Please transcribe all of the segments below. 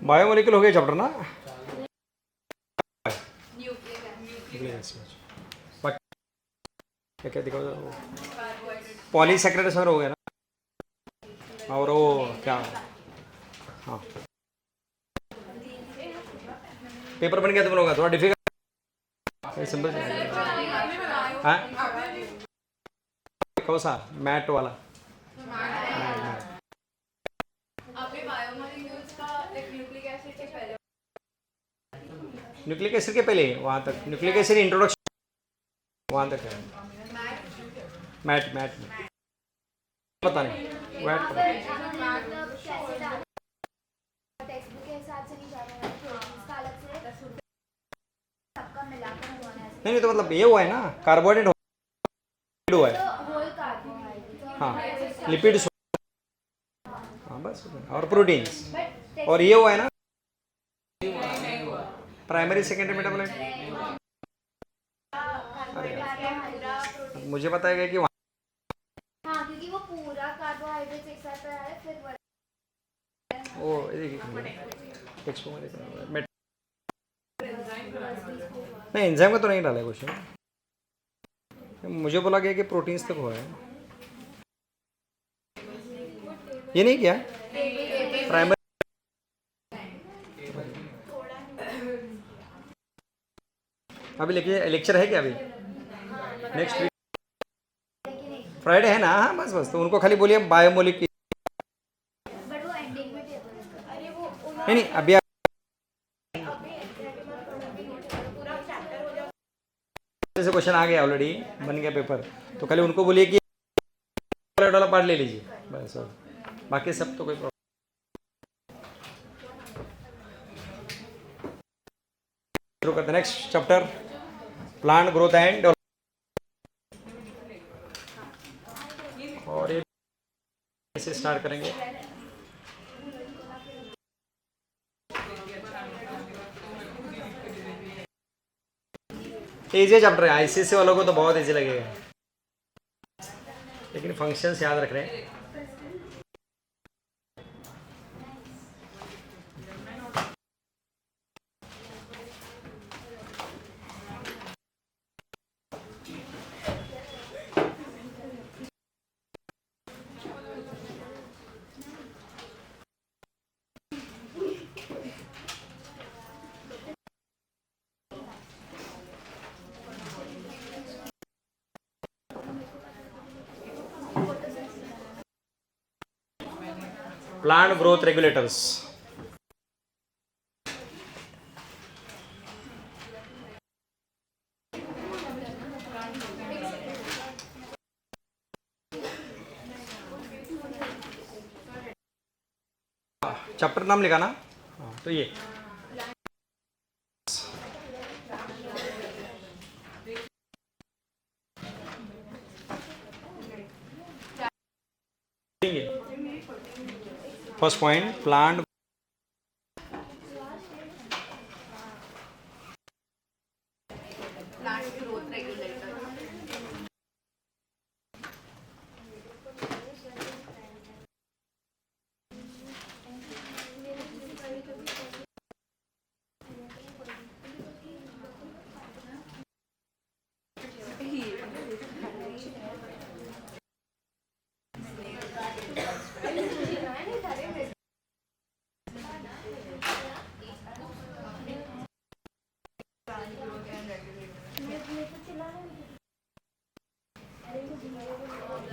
Biomolecule हो गया chapter ना। न्यूक्लिक एसिड क्या क्या दिखाओ, पॉलीसैकेराइड्स हो गया ना, और वो क्या, हाँ पेपर बन गया तुम लोगों का, थोड़ा डिफिकल्ट सिंपल हाँ कौन सा मैट वाला, न्यूक्लिक एसिड के पहले वहाँ तक, न्यूक्लिक एसिड इंट्रोडक्शन वहाँ तक है, मैट मैट पता नहीं मैट पता नहीं, नहीं तो मतलब ये हुआ है ना, कार्बोहाइड्रेट हुआ है, हाँ लिपिड्स, हाँ बस, और प्रोटीन्स, और ये हुआ है ना प्राइमरी सेकेंडरी मेटाबोलाइट। मुझे पता है कि वहाँ, हाँ क्योंकि वो पूरा कार्बोहाइड्रेट एक साथ है, फिर वो टेक्स्ट में नहीं एंजाइम का तो नहीं डाला क्वेश्चन, मुझे बोला गया कि प्रोटीन्स तक हुआ है, ये नहीं किया प्राइमरी। अभी लेक्चर है क्या अभी, नेक्स्ट वीक फ्राइडे है ना, हाँ बस बस, तो उनको खाली बोलिए बायोमोलिक, नहीं नहीं अभी से क्वेश्चन आ गया ऑलरेडी, बन गया पेपर, तो खाली उनको बोलिए कि वाला पार्ट ले लीजिए बस, और बाकी सब तो कोई प्रॉब्लम। शुरू करते हैं next chapter, plant growth and development, और ये से स्टार्ट करेंगे। इजी चैप्टर है, आईसीएसई वालों को तो बहुत इजी लगेगा, लेकिन फंक्शंस याद रख रहे हैं। प्लांट ग्रोथ रेगुलेटर्स, चैप्टर नाम लिखा ना, हाँ तो ये first point plant growth regulator,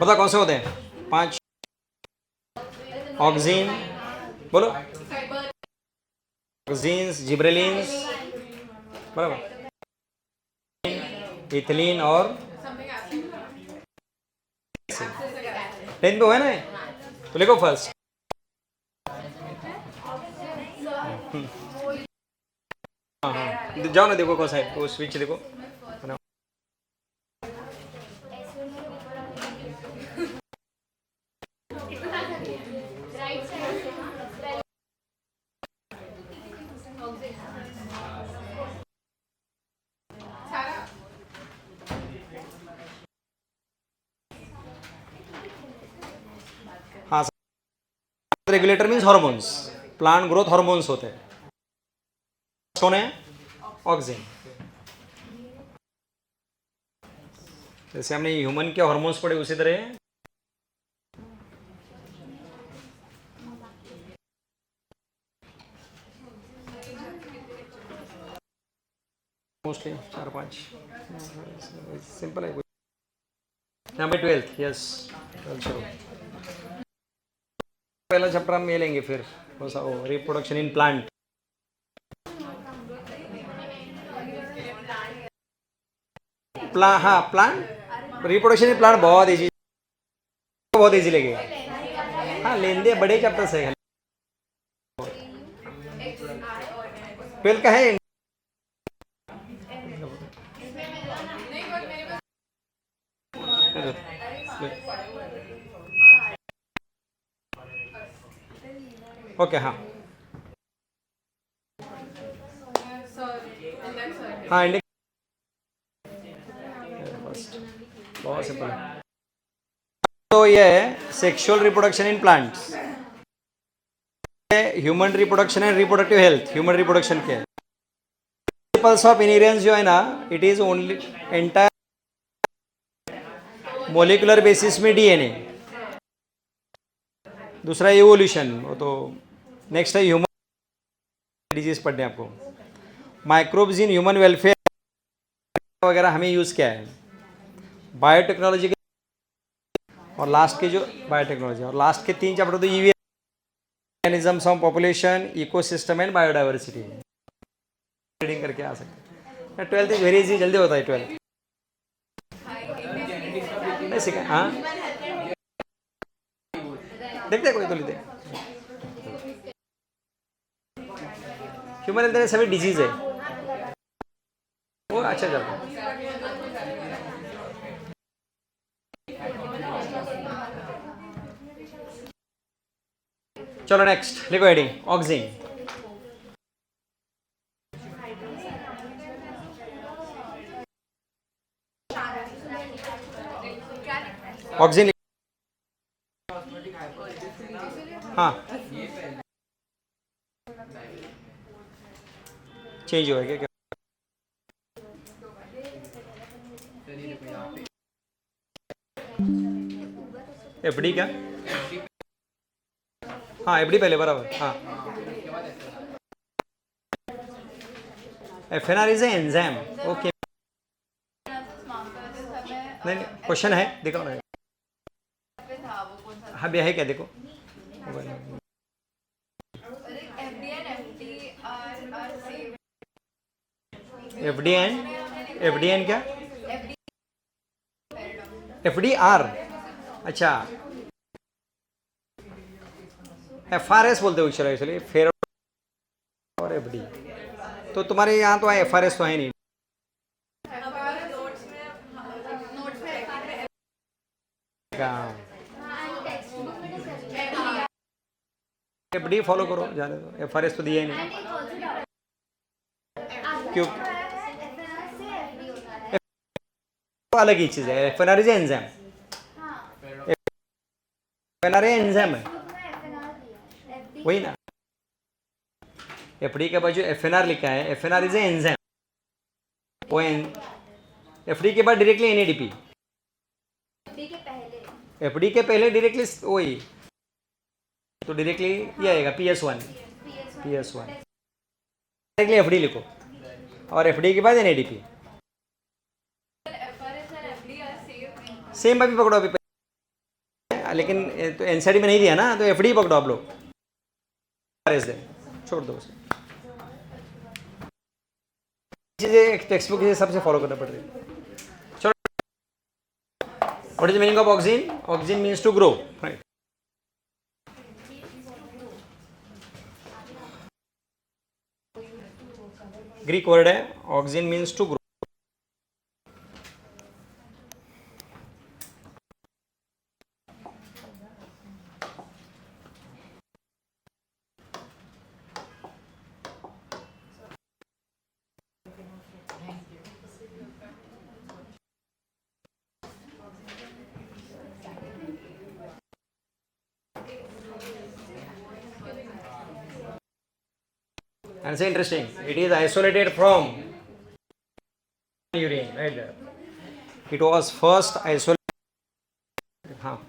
बता कौन से होते हैं, 5 ऑक्सीन, बोलो ऑक्सीन्स, जिब्रेलिन्स, बराबर, इथिलीन और 10 पे हुआ है ना, तो लिखो फर्स्ट, हाँ हाँ जाओ ना देखो कौन सा है, वो स्विच देखो, हाँ regulator means hormones, plant growth hormones होते हैं, कौन है? ऑक्सिन। जैसे हमने ह्यूमन के हार्मोन्स पढ़े उसी तरह मोस्टली 4-5 सिंपल है। यहाँ पे 12th, यस, चलो पहला चैप्टर हम ये लेंगे, फिर कौन सा? वो रिप्रोडक्शन इन प्लांट। हाँ, प्लांट रिप्रोडक्शन इन प्लांट बहुत इजी लगेगा। हाँ, लेंदे बड़े चैप्टर से 12 का है। ओके, हाँ हाँ, इंडेक्स बहुत सिंपल है। तो ये है sexual reproduction in plants, human reproduction and reproductive health. Human reproduction के प्रिंसिपल्स ऑफ इनहेरेंस जो है ना, it is only entire molecular basis में डीएनए। दूसरा इवोल्यूशन, वो तो नेक्स्ट है ह्यूमन डिजीज पढ़ने आपको। माइक्रोब्स इन ह्यूमन वेलफेयर वगैरह हमें यूज़ किया है। बायोटेक्नोलॉजी के और लास्ट के जो बायोटेक्नोलॉजी और लास्ट के 3 चैप्टर तो EV mechanisms of population, ecosystem and biodiversity reading करके आ सकते हैं। 12th इज वेरी इजी, जल्दी होता है 12th। नहीं सीखा? हाँ, देखते कोई तो लेते। ह्यूमन हेल्थ में सभी डिजीज है वो अच्छा चलता है। चलो नेक्स्ट लिखो हेडिंग ऑक्सिन। ऑक्सिन, हाँ चेंज हुआ है क्या? एफडी क्या? हाँ, एफडी पहले बराबर। हाँ, एफएनआर इज ए एंजाइम। ओके, नहीं क्वेश्चन है, देखो ना। हाँ भैया है क्या? देखो एफडीएन क्या? एफडीआर, अच्छा एफआरएस बोलते हो। चलो इसलिए फेर और एफडी, तो तुम्हारे यहाँ तो एफआरएस तो है नहीं। एफडी फॉलो करो, जाने दो, एफआरएस तो दिया ही नहीं। क्यों? अलग ही चीज है। एफएनआर इज एंजाइम, एफएनआर एंजाइम है वही ना। एफडी के बाद जो एफएनआर लिखा है, एफएनआर इज ए एंजाइम। वो एफडी के बाद डायरेक्टली एनएडीपी, एफडी के पहले डायरेक्टली वही, तो डायरेक्टली ये आएगा PS1 डायरेक्टली एफडी लिखो और एफडी के बाद एनएडीपी। सेम अभी पकड़ो, अभी लेकिन तो एनसीडी में नहीं दिया ना, तो एफडी पकड़ो आप लोग, छोड़ दो उसे। चीजें टेक्स्ट बुक के हिसाब से फॉलो करना पड़ रही है। चलो, what is the meaning of auxin? Auxin means to grow, right. Greek word है, auxin means to grow. And say interesting. It is isolated from urine, right there. It was first isolated. हाँ.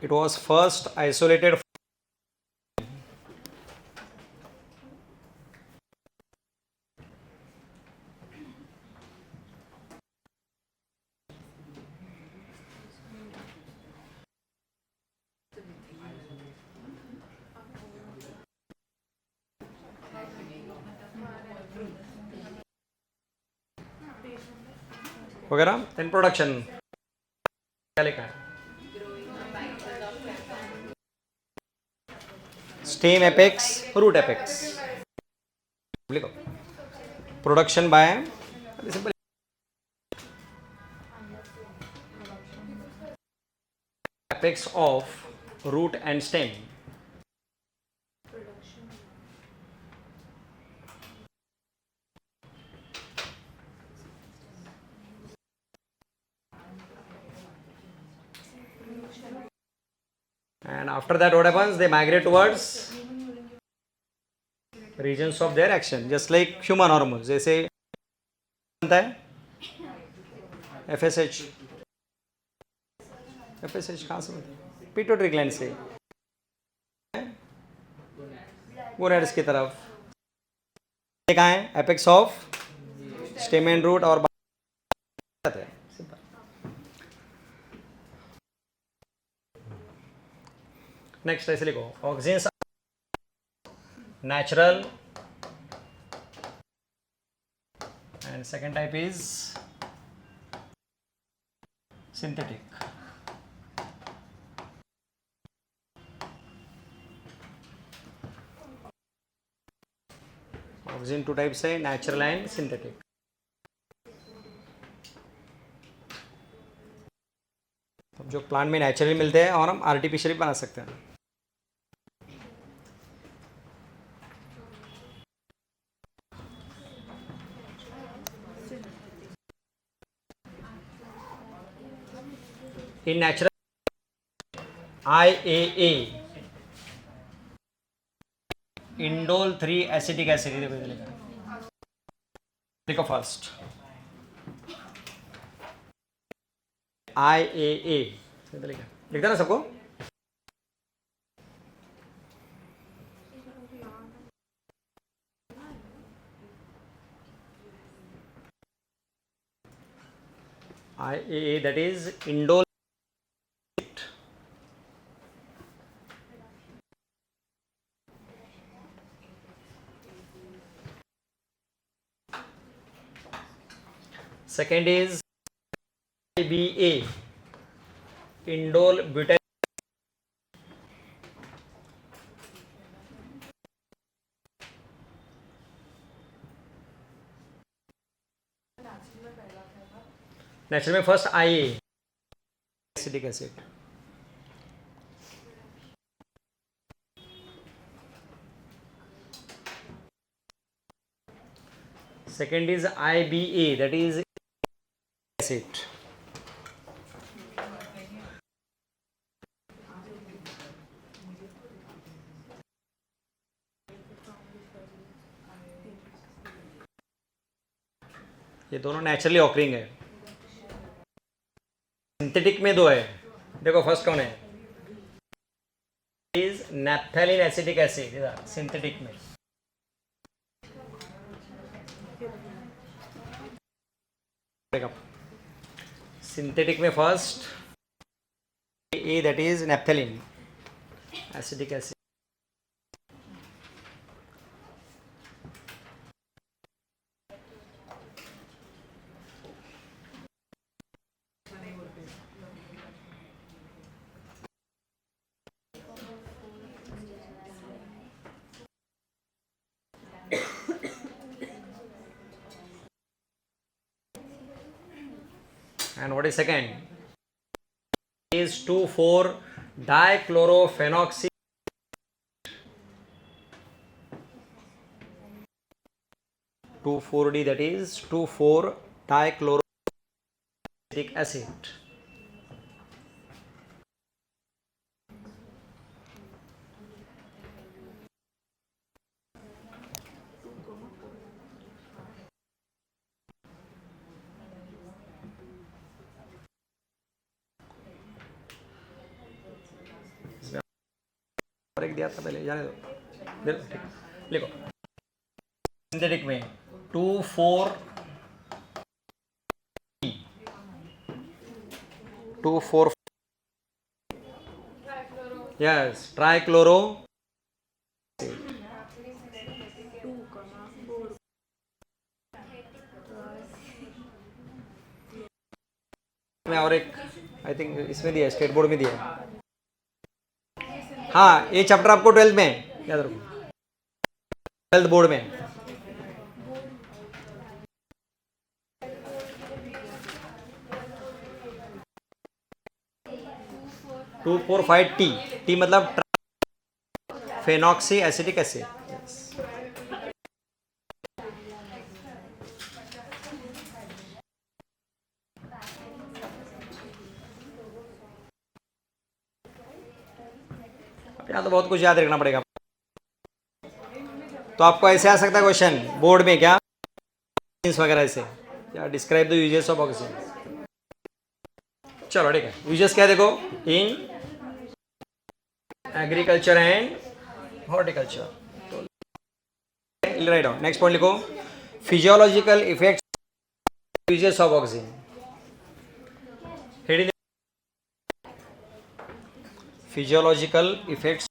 It was first isolated. वगैरह then production क्या लिखा है stem apex root apex लिखो production by apex of root and stem and after that what happens they migrate towards regions of their action just like human hormones जैसे बनता है FSH कहाँ से बनता है पिट्यूटरी ग्लैंड से गोनाड्स की तरफ ये कहाँ है apex of stem and root और नेक्स्ट ऐसे लिखो oxygen natural and second type is synthetic. Oxygen two types है natural and synthetic. अब जो प्लांट में नेचुरली मिलते हैं और हम आर्टिफिशियली बना सकते हैं in natural IAA indole 3 acetic acid देखो फर्स्ट IAA लिखता ना सबको IAA that is indole second is IBA indole butyl natural में first IA acidic acid second is IBA that is acid ये दोनों नेचुरली ऑकरिंग है सिंथेटिक में दो है देखो फर्स्ट कौन है इज नैप्थेलिन एसिटिक एसिड इधर सिंथेटिक में सिंथेटिक में first A that is naphthalene acetic acid and what is second is 2,4 dichlorophenoxy 2,4-D that is 2,4 dichloroacetic acid और एक दिया था पहले, जाने दो, ठीक, लिखो सिंथेटिक में 2,4 यस ट्राइक्लोरो में, और एक आई थिंक इसमें दिया है, स्टेट बोर्ड में दिया है। हाँ ये चैप्टर आपको 12th में है, याद रखो 12th बोर्ड में। टू फोर फाइव टी मतलब फेनॉक्सी एसिटिक एसिड। यहाँ तो बहुत कुछ याद रखना पड़ेगा। तो आपको ऐसे आ सकता है क्वेश्चन बोर्ड में, क्या वगैरह से, या describe the uses of oxygen. चलो ठीक है, यूजेस क्या देखो, in agriculture and horticulture. Right down, next point लिखो, physiological effects uses of oxygen. Heading physiological effects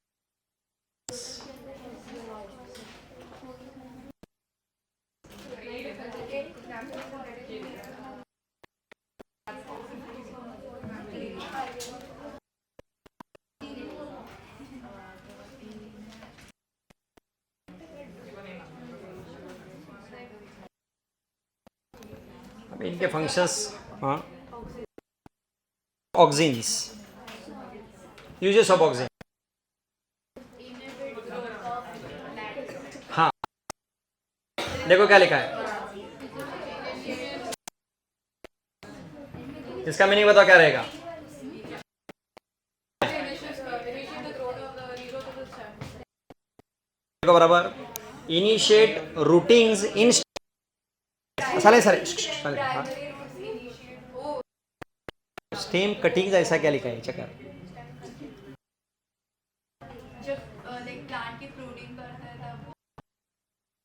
इनके फंक्शंस। हाँ ऑक्सीजन्स, यूजेस ऑफ ऑक्सीजन। हाँ देखो क्या लिखा है, इसका मीनिंग बताओ क्या रहेगा। देखो बराबर, इनिशिएट रूटिंग्स इन साले स्टेम कटिंग्स, ऐसा क्या लिखा है चक्कर।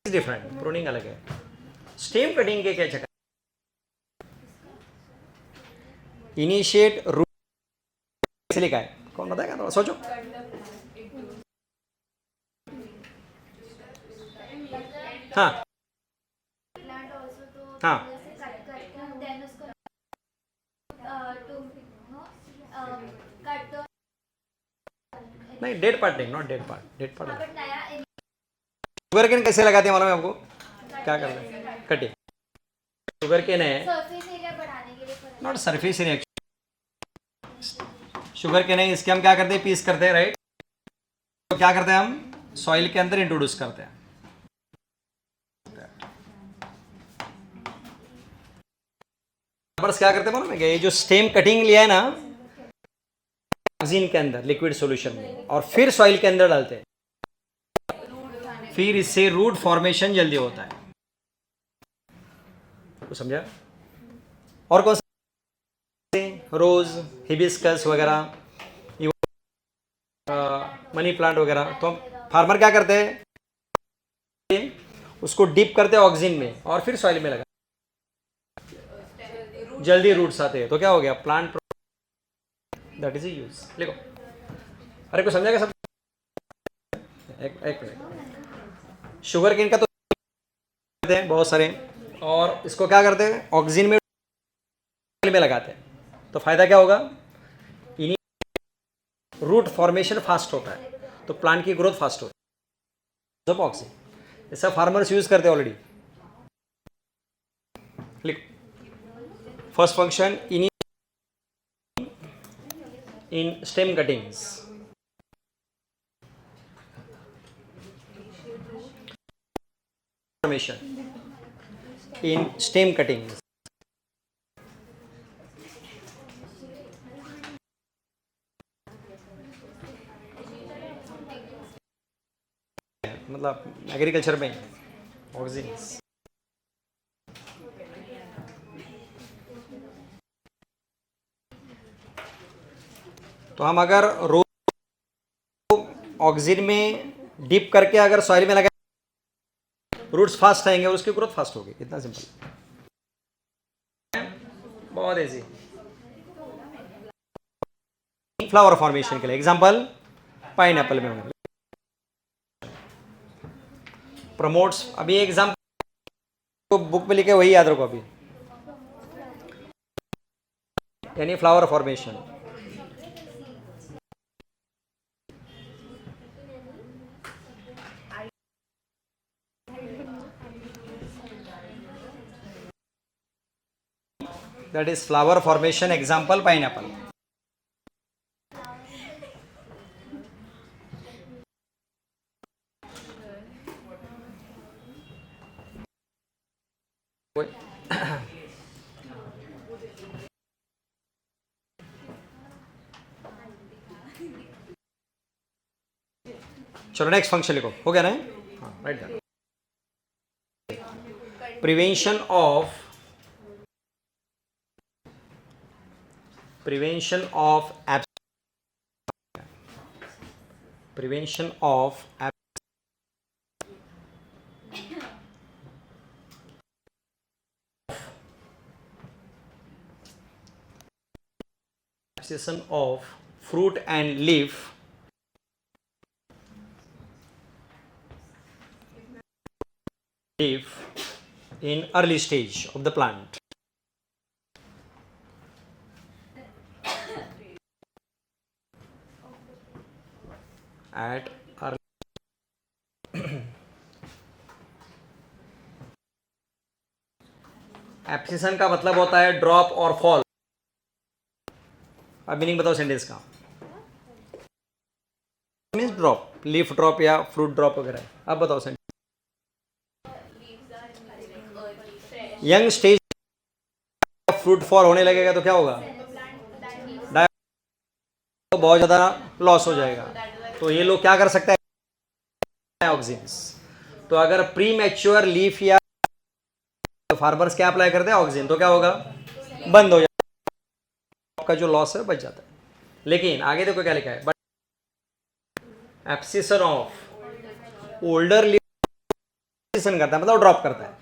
डिफरेंट, प्रूनिंग अलग है, स्टेम कटिंग के क्या चक्कर। इनिशिएट रूट ऐसे लिखा है, कौन बताएगा, थोड़ा सोचो। हाँ हाँ नहीं, डेड पार्ट नहीं, not dead part, dead part. Sugarcane कैसे लगाते हैं मालूम है आपको, क्या करते हैं, कटिंग। शुगर केन है, not surface area, sugarcane है, इसके हम क्या करते हैं, पीस करते हैं, राइट। तो क्या करते हैं हम, सॉइल के अंदर इंट्रोड्यूस करते हैं। क्या करते हैं मालूम है, ये जो स्टेम कटिंग लिया है ना ऑक्सीजन के अंदर लिक्विड सॉल्यूशन में, और फिर सॉइल के अंदर डालते हैं, फिर इससे रूट फॉर्मेशन जल्दी होता है। तो समझा। और कौन से, रोज, हिबिस्कस वगैरह, मनी प्लांट वगैरह। तो हम फार्मर क्या करते हैं, उसको डिप करते हैं ऑक्सीजन में और फिर सॉइल में लगा, जल्दी रूट्स आते हैं। तो क्या हो गया, प्लांट, दैट इज यूज। लिखो, अरे को समझा क्या सब। एक मिनट, शुगर केन का तो करते हैं बहुत सारे, और इसको क्या करते हैं, ऑक्सीजन में लगाते हैं। तो फायदा क्या होगा, रूट फॉर्मेशन फास्ट होता है, तो प्लांट की ग्रोथ फास्ट होती है। सब ऑक्सीजन, ये सब फार्मर्स यूज करते हैं ऑलरेडी। लिखो, first function in stem cuttings, formation in stem cuttings, मतलब एग्रीकल्चर में ऑक्सीजन। तो हम अगर रो ऑक्सीजन में डिप करके अगर सॉइल में लगा, रूट्स फास्ट आएंगे और उसकी ग्रोथ फास्ट होगी। इतना सिंपल, बहुत इजी। फ्लावर फॉर्मेशन के लिए एग्जांपल पाइनएप्पल में प्रमोट्स, अभी एग्जांपल तो बुक में लिखे वही याद रखो अभी, यानी flower formation. That is flower formation, example pineapple. चलो नेक्स्ट फंक्शन लिखो, हो गया ना? हाँ, right that. Prevention of abscission of fruit and leaf in early stage of the plant. At early abscission का मतलब होता है ड्रॉप और फॉल। अब मीनिंग बताओ सेंटेंस का। मीन्स ड्रॉप, लीफ ड्रॉप या फ्रूट ड्रॉप वगैरह। अब बताओ sentence. Young stage fruit fall होने लगेगा तो क्या होगा? तो बहुत ज़्यादा लॉस हो जाएगा। तो ये लोग क्या कर सकते हैं? ऑक्सीजन। तो अगर प्री मैच्योर लीफ या फार्मर्स क्या अप्लाई करते हैं? ऑक्सीजन। तो क्या होगा? बंद हो जाएगा, आपका जो लॉस है बच जाता है। लेकिन आगे देखो क्या लिखा है, but abscission of older leaf करता है मतलब ड्रॉप करता है।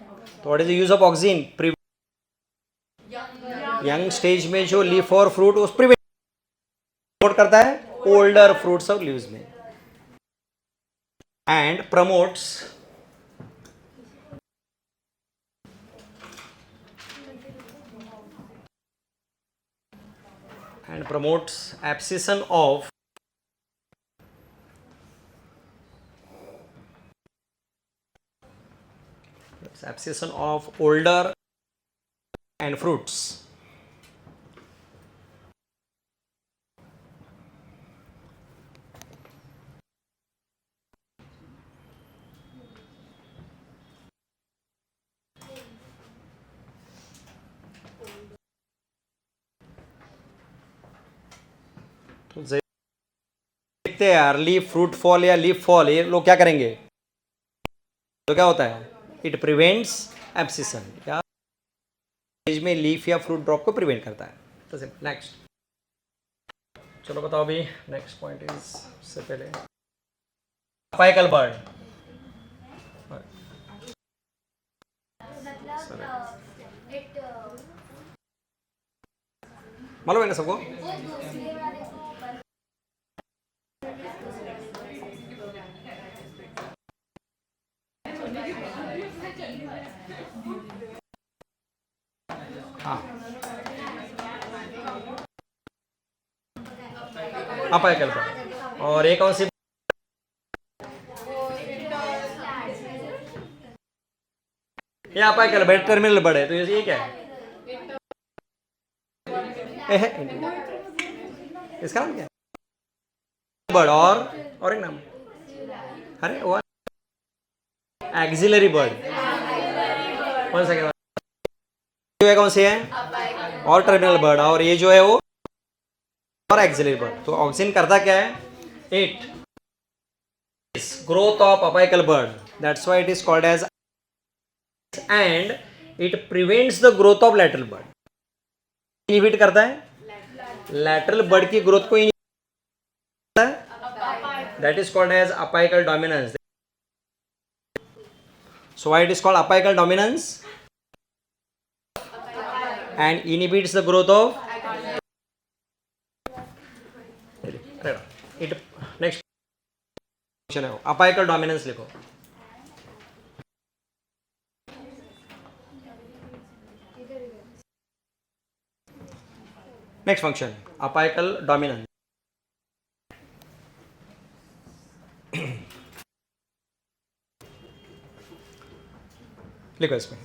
तो what is the use of oxygen? Young stage में जो लीफ और फ्रूट उस प्रिवेंट करता है ओल्डर फ्रूट्स और लीव्स में, and promotes abscission of older and fruits. तो देखते हैं यार, लीफ फ्रूट फॉल या लीफ फॉल, ये लोग क्या करेंगे? तो क्या होता है? इट प्रिवेंट्स एब्सिशन, क्या स्टेज में लीफ या फ्रूट ड्रॉप को प्रिवेंट करता है। तो नेक्स्ट, चलो बताओ अभी नेक्स्ट पॉइंट इज, से पहले अपाइकल बर्ड। मालूम है ना सबको? हाँ, अपाइकल बर्ड। और एक कौन सी? ये अपाइकल बर्ड टर्मिनल बर्ड है। तो ये क्या है? इसका नाम क्या है? बर्ड। और एक नाम, अरे वो एक्सिलरी बर्ड। कौन सा क्या जो है, कौन सी है? और टर्मिनल बर्ड। और ये जो है वो और एक्सिलरी बर्ड। तो ऑक्सीजन करता क्या है? It growth of apical bud, that's why it is called as, and it prevents the growth of lateral bud. Inhibit करता है लैटरल बर्ड की ग्रोथ को, That is called as apical dominance. So why it is called apical dominance? And inhibits the growth of it. Next function है apical dominance लिखो. Next function apical dominance. लिखो इसमें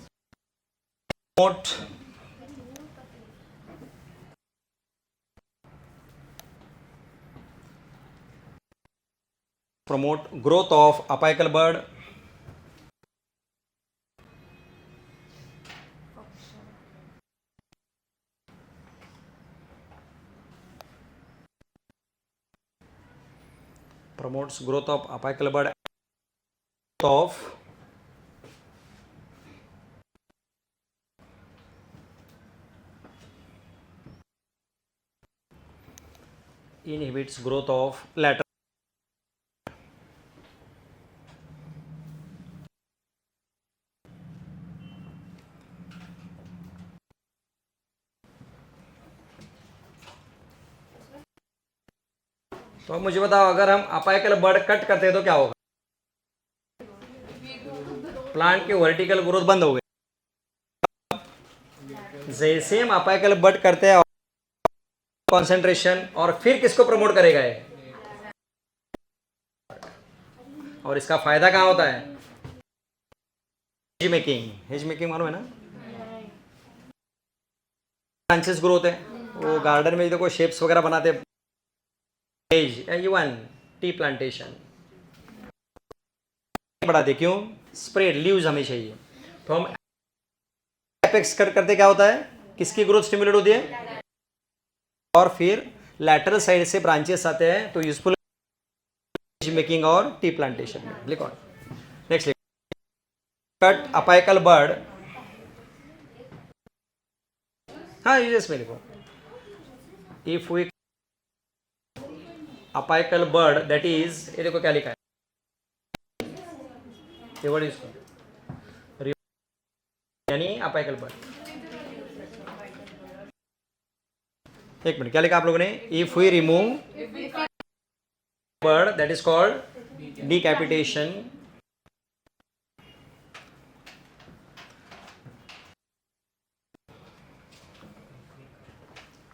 promote growth of apical bud, promotes growth of apical bud of inhibits growth of lateral. तो अब मुझे बताओ अगर हम अपाइकल बर्ड कट करते हैं तो क्या होगा? प्लांट की वर्टिकल ग्रोथ बंद हो गई. जैसे हम अपाइकल बर्ड करते हैं कंसंट्रेशन और फिर किसको प्रमोट करेगा ये? और इसका फायदा कहाँ होता है? Hedge making. हेज मेकिंग मालूम है ना? ब्रांचेस ग्रोथ है. वो गार्डन में देखो शेप्स वगैरह बनाते हैं. हेज इवन टी प्लांटेशन बढ़ाते. क्यों? स्प्रेड लीव्स हमें चाहिए. तो हम एपेक्स कट करते क्या होता है? किसकी ग्रोथ स्टिमुलेट होती है? और फिर लैटरल साइड से ब्रांचेस आते हैं. तो यूजफुल मेकिंग और टी प्लांटेशन में. लिखो नेक्स्ट. Cut apical bud. हाँ यूजेस में लिखो. If we apical bud that is, ये देखो क्या लिखा है. ये वर्ड इसको यानी अपाइकल बर्ड. एक मिनट, क्या लिखा आप लोगों ने? If we remove bud that is called decapitation.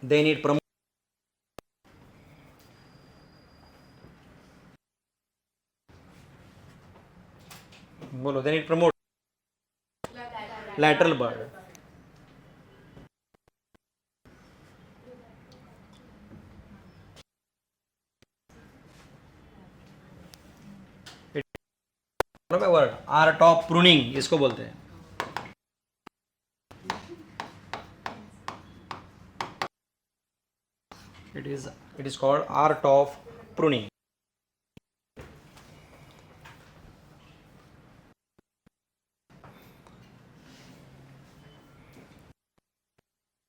Then it promote. बोलो. Then it promote lateral bud. Word art of pruning इसको बोलते हैं. It is called art of pruning.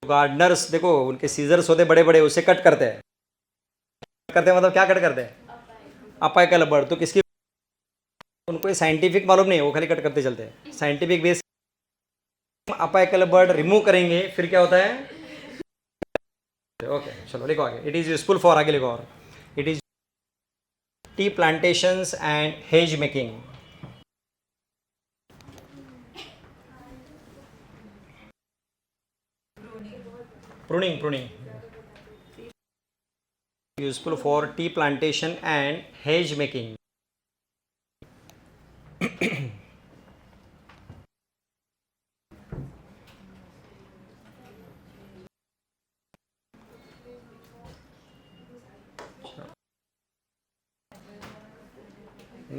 Gardeners देखो उनके सीजर्स होते बड़े बड़े, उसे कट करते हैं. करते हैं मतलब क्या कट करते हैं? Apical bird. तो किसकी? उनको साइंटिफिक मालूम नहीं है, वो खाली कट करते चलते हैं. Scientific base apical bird remove करेंगे फिर क्या होता है? ओके चलो लिखो आगे. इट इज यूजफुल फॉर, आगे लिखो. और it is T plantations and hedge making. pruning useful for tea plantation and hedge making.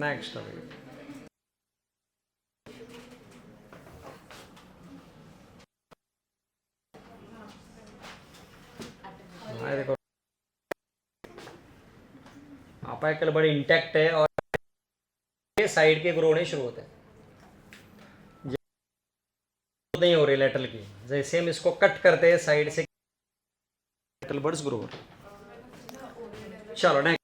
Next देखो अपाइकल बड़े इंटैक्ट है और साइड के ग्रो होने शुरू होते हैं. नहीं हो रही लेटरल की. जैसे हम इसको कट करते हैं साइड से लेटरल बर्ड्स ग्रो हो रहे. चलो next.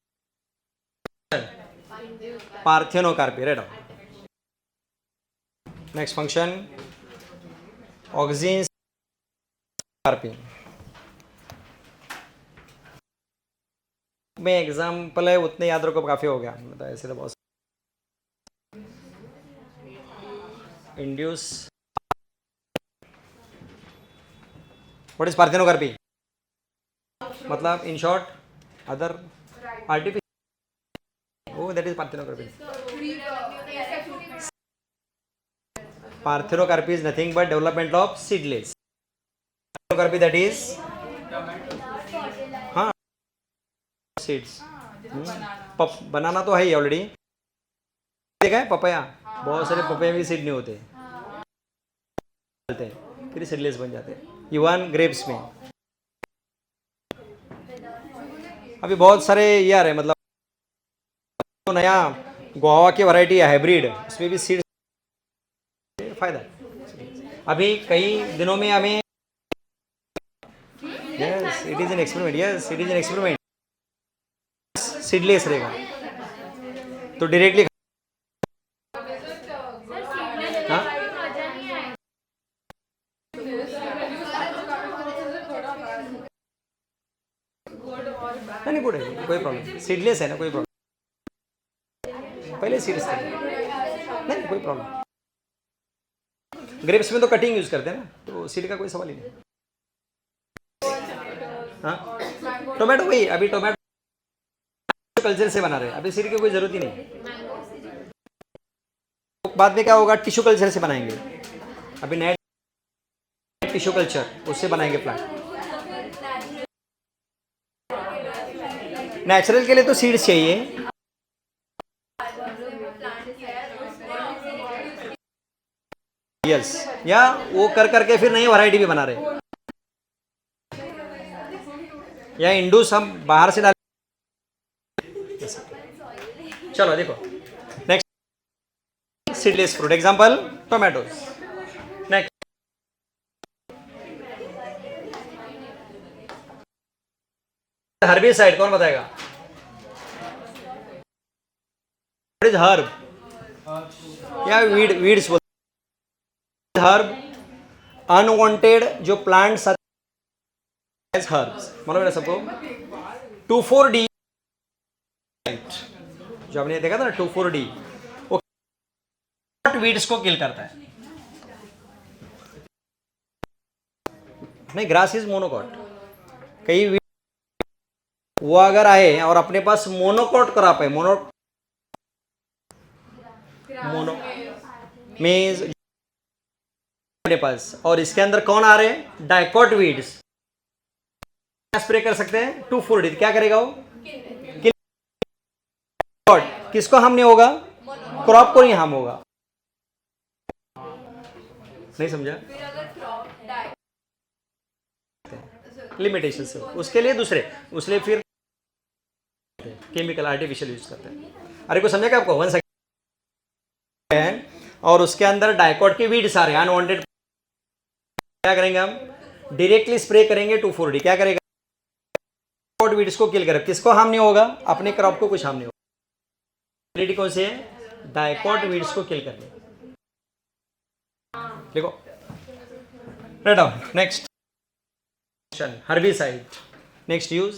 Parthenocarpy, right. Next function auxin कार्पी में एग्जाम्पल है, उतने याद रखो काफी हो गया, मतलब ऐसे तो बहुत इंड्यूस। What is parthenocarpy? मतलब in short other artificial, oh that is parthenocarpy. Parthenocarpy is nothing but development of seedless. Parthenocarpy that is हाँ सीड्स। बनाना तो है ही ऑलरेडी, देखा है पपाया, बहुत सारे पपाया में सीड नहीं होते, डालते हैं फिर सीडलेस बन जाते हैं। इवन ग्रेप्स में अभी बहुत सारे ये आ रहे हैं, मतलब तो नया गुआवा की वैरायटी है हाइब्रिड, उसमें भी सीड फायदा है। अभी कई दिनों में हमें yes it is an experiment, yes it is an experiment, seedless रहेगा तो डायरेक्टली हाँ नहीं गुड है, कोई प्रॉब्लम, सीडलेस है ना, कोई प्रॉब्लम, पहले सीड्स थे नहीं कोई प्रॉब्लम। ग्रेप्स में तो कटिंग यूज करते हैं ना, तो सीड का कोई सवाल ही नहीं। हाँ टोमेटो वही, अभी टोमेटो कल्चर से बना रहे हैं, अभी सीड की कोई जरूरत ही नहीं। बाद में क्या होगा, टिश्यू कल्चर से बनाएंगे, अभी नया टिश्यू कल्चर उससे बनाएंगे प्लांट। नेचुरल के लिए तो सीड्स चाहिए, यस या वो कर करके फिर नई वैरायटी भी बना रहे, या इंडूस हम बाहर से डाल। चलो देखो next seedless fruit, example tomatoes. Next herbicide कौन बताएगा? व्हाट इज हर्ब या वीड्स बोलते हैं। हर्ब अनवांटेड जो प्लांट्स एज हर्ब्स, मतलब सबको 2,4-D जो आपने देखा था ना 2,4-D, वो वीड्स को किल करता है। नहीं ग्रास इज मोनोकॉट, कई वो अगर आए और अपने पास मोनोकॉट क्रॉप है, मोनो मीन्स अपने पास, और इसके अंदर कौन आ रहे हैं, डाइकॉट वीड्स, स्प्रे कर सकते हैं 2,4-D, क्या करेगा वो, किसको हार्म नहीं होगा, क्रॉप को नहीं हार्म होगा। नहीं समझा, लिमिटेशन से उसके लिए दूसरे, उसके फिर केमिकल आर्टिफिशियल यूज करते हैं। अरे को समझा क्या आपको, 1 सेकंड है और उसके अंदर डाइकॉट के वीड्स आ रहे हैं अनवांटेड, क्या करेंगे हम, डायरेक्टली स्प्रे करेंगे 2,4-D, क्या करेगा, डाइकॉट वीड्स को किल करेगा, किसको हार्म नहीं होगा, अपने क्रॉप को कुछ हार्म नहीं होगा। कौन से है, डाइकॉट वीड्स को किल करने। देखो right down. Next herbicide, next use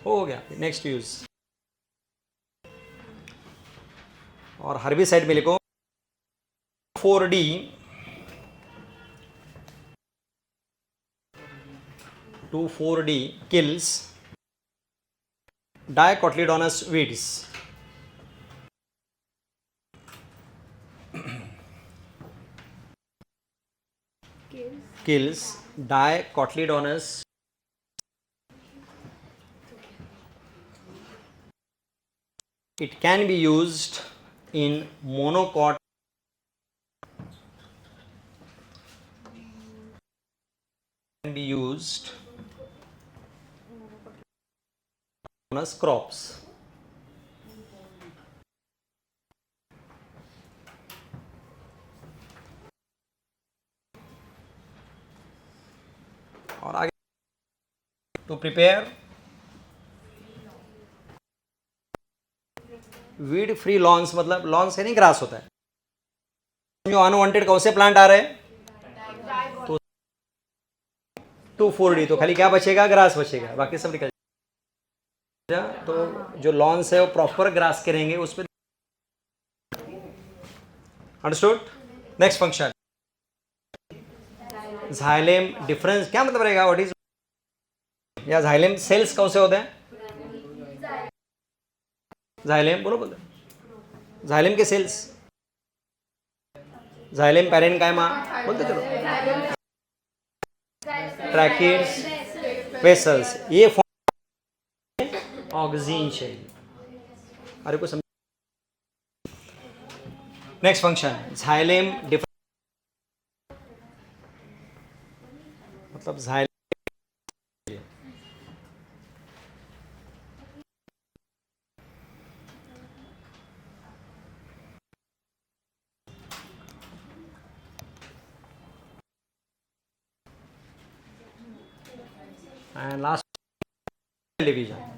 हो गया, नेक्स्ट यूज, और हर्बिसाइड में लिखो 4D 2,4-D kills dicotyledonous weeds. Kills dicotyledonous it can be used in monocot can be used on crops. और आगे to prepare weed free lawns मतलब lawns है नहीं, ग्रास होता है। जो अनवांटेड कौन से प्लांट आ रहे हैं, तो 2,4-D, तो खाली क्या बचेगा, ग्रास बचेगा, बाकी सब निकल जाएगा। तो जो लॉन्स है वो प्रॉपर ग्रास के रहेंगे उस पर। Understood. Next function xylem difference क्या मतलब रहेगा, व्हाट इज, या जाइलेम सेल्स कौन से होते हैं, जाइलेम बोलो बोलो, जाइलेम के सेल्स, जाइलेम पैरेन्काइमा बोलते चलो, ट्रैकिड्स वेसल्स, ये फॉर्म ऑक्सीजन चाहिए। अरे को समझ। नेक्स्ट फंक्शन जाइलेम डिफरेंस मतलब जाइलेम एंड लास्ट डिवीजन।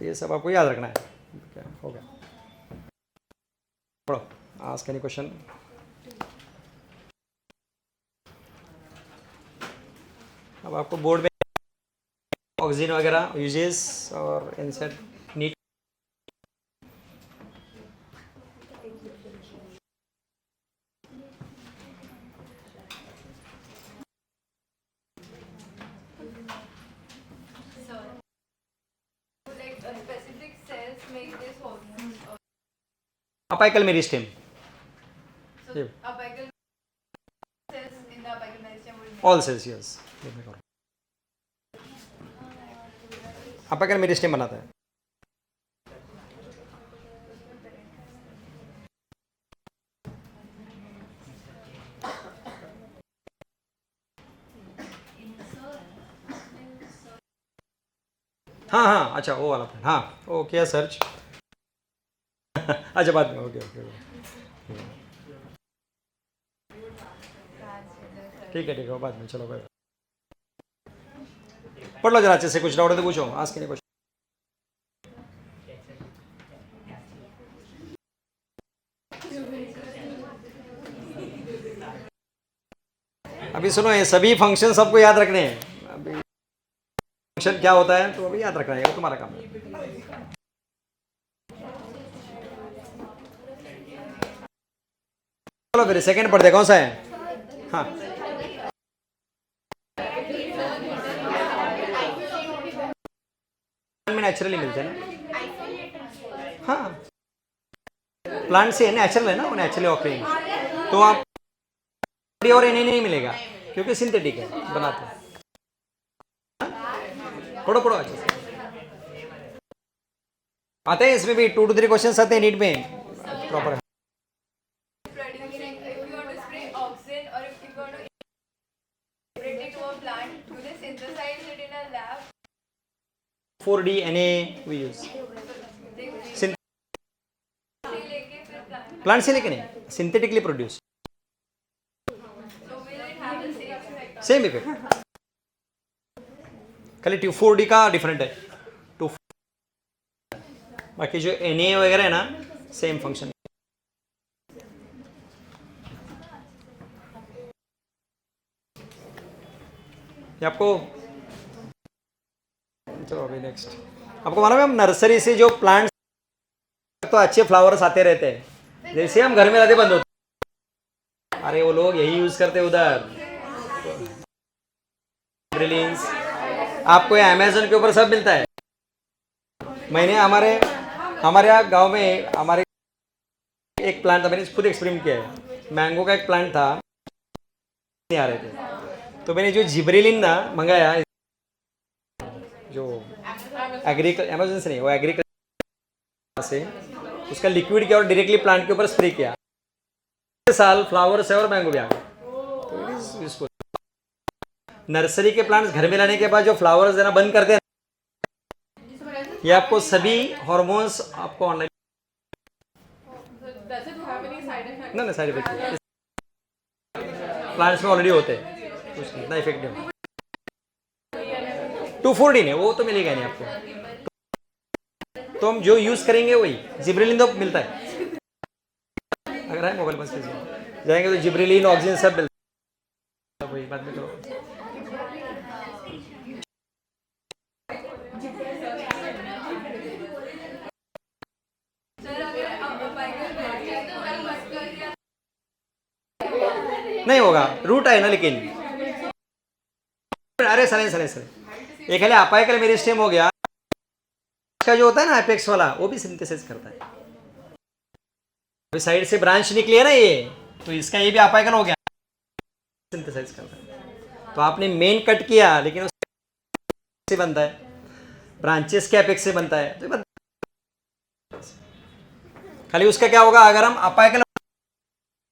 ये सब आपको याद रखना है। क्या हो गया, पढ़ो, आस्क एनी क्वेश्चन। अब आपको बोर्ड में ऑक्सीजन वगैरह यूजेस और इंसेट NEET. Specific cells make this hormone. Apical meristem, So Yeah. apical cells in the apical meristem will all cells, yes, apical meristem बनाता है। हाँ हाँ, अच्छा वो वाला point, हाँ वो क्या सर्च अच्छा बाद में, ओके ओके ठीक है वो बाद में, चलो भाई पढ़ लो जरा अच्छे से, कुछ डाउट है तो पूछो, आज के नहीं कुछ। अभी सुनो, ये सभी फंक्शन सबको याद रखने हैं। अभी फंक्शन क्या होता है तो अभी याद रखना है, वो तुम्हारा काम है। चलो फिर सेकंड पढ़ते, कौन सा है, हाँ में नेचुरली मिलते हैं ना, हाँ प्लांट से नेचुरल है ना, वो नेचुरली ऑकरिंग, तो आप और इन्हें नहीं मिलेगा क्योंकि सिंथेटिक है बनाते हैं। पढ़ो पढ़ो अच्छे से, आते हैं इसमें भी 2 to 3 क्वेश्चन आते हैं नीट में proper. producing. If you want to spray oxygen or if you want to spread it to a plant, do they synthesize it in a lab? 4D Na we use, लेके फिर plant. Plant से लेके नहीं, synthetically produce, So will it have the same effect? Same effect, खाली 4D का different है, 2 बाकी जो Na वगैरह है ना सेम फंक्शन। ये आपको, चलो अभी नेक्स्ट, आपको मालूम है हम नर्सरी से जो प्लांट्स तो अच्छे फ्लावर्स आते रहते हैं, जैसे हम घर में लाते बंद होते, अरे वो लोग यही यूज करते उधर, ब्रिलियंस आपको ये अमेज़न के ऊपर सब मिलता है। मैंने हमारे यहाँ गांव में हमारे एक प्लांट था, मैंने खुद एक्सपेरिमेंट किया है, मैंगो का एक प्लांट था, नहीं आ रहे थे, तो मैंने जो जिब्रेलिन ना मंगाया, जो अमेज़न से नहीं, वो एग्रीकल्चर से, उसका लिक्विड किया और डायरेक्टली प्लांट के ऊपर स्प्रे किया, साल फ्लावर्स है और मैंगो भी आ गए। तो इसको नर्सरी के प्लांट्स घर में लाने के बाद जो फ्लावर्स देना बंद करते हैं, ये आपको सभी हार्मोन्स आपको online, Does it have any side effect? ना साइड इफेक्ट प्लांट्स में ऑलरेडी होते हैं, कुछ इतना इफेक्ट नहीं होता। 2,4-D नहीं, वो तो मिलेगा नहीं आपको, तो हम जो यूज़ करेंगे वही जिब्रेलिन तो मिलता है, अगर है मोबाइल पास जाएंगे तो जिब्रेलिन ऑक्सीजन सब मिलता है, वही बात में करो। सर अगर अपाइकल बैठे तो मैं बस कर दिया नहीं होगा, रूट है ना, लेकिन अरे सरे ये खाली अपाइकल मेरिस्टेम हो गया, का जो होता है ना एपेक्स वाला वो भी सिंथेसिस करता है, अभी साइड से ब्रांच निकली है ना ये, तो इसका ये भी अपाइकल हो गया, सिंथेसाइज करता है। तो आपने मेन कट किया लेकिन उससे बनता है, ब्रांचेस के एपेक्स से बनता है, तो खाली उसका क्या होगा, अगर हम अपाइकल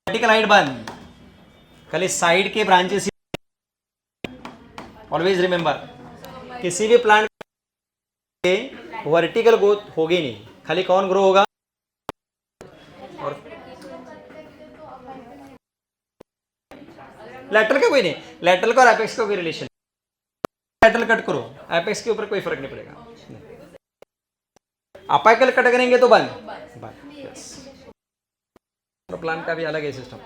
वर्टिकल हाइट बंद, खाली साइड के ब्रांचेस, ऑलवेज रिमेंबर किसी भी प्लांट के वर्टिकल ग्रोथ होगी नहीं, खाली कौन ग्रो होगा, और लैटरल का कोई नहीं, लैटरल का और एपेक्स का कोई रिलेशन, लैटरल कट करो एपेक्स के ऊपर कोई फर्क नहीं पड़ेगा, अपाइकल कट करेंगे तो बंद यस, तो प्लांट का भी अलग है सिस्टम।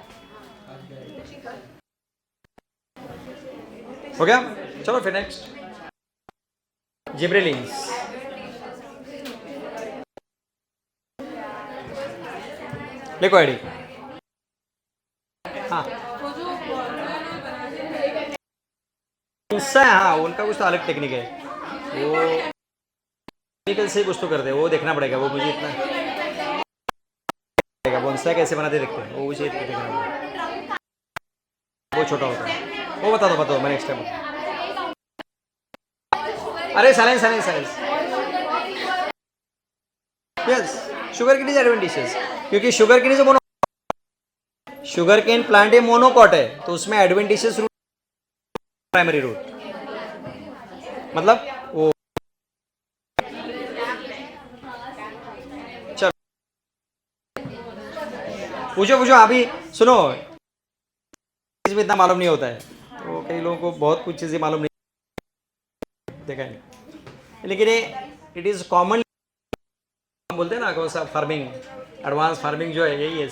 हो गया, चलो फिर नेक्स्ट जिब्रेलिन्स। लिखो आईडी, हाँ हाँ उनका कुछ तो अलग टेक्निक है, वो टेक्निकल से कुछ तो करते हैं, वो देखना पड़ेगा, वो मुझे इतना बोनसाई कैसे बनाते देखते हैं, वो मुझे देखना पड़ेगा, वो छोटा होता है, वो बता दो मैं नेक्स्ट टाइम। अरे silence yes, sugar cane is adventitious, क्योंकि sugar cane is mono, sugar cane plant ये मोनोकॉट है, तो उसमें एडवेंटिशियस रूट, प्राइमरी रूट, मतलब वो, चलो पूछो अभी सुनो, इसमें इतना मालूम नहीं होता है, तो कई लोगों को बहुत कुछ चीजें मालूम नहीं देखा है, लेकिन इट इज कॉमन, बोलते हैं ना कौन सा फार्मिंग, एडवांस फार्मिंग जो है यही है,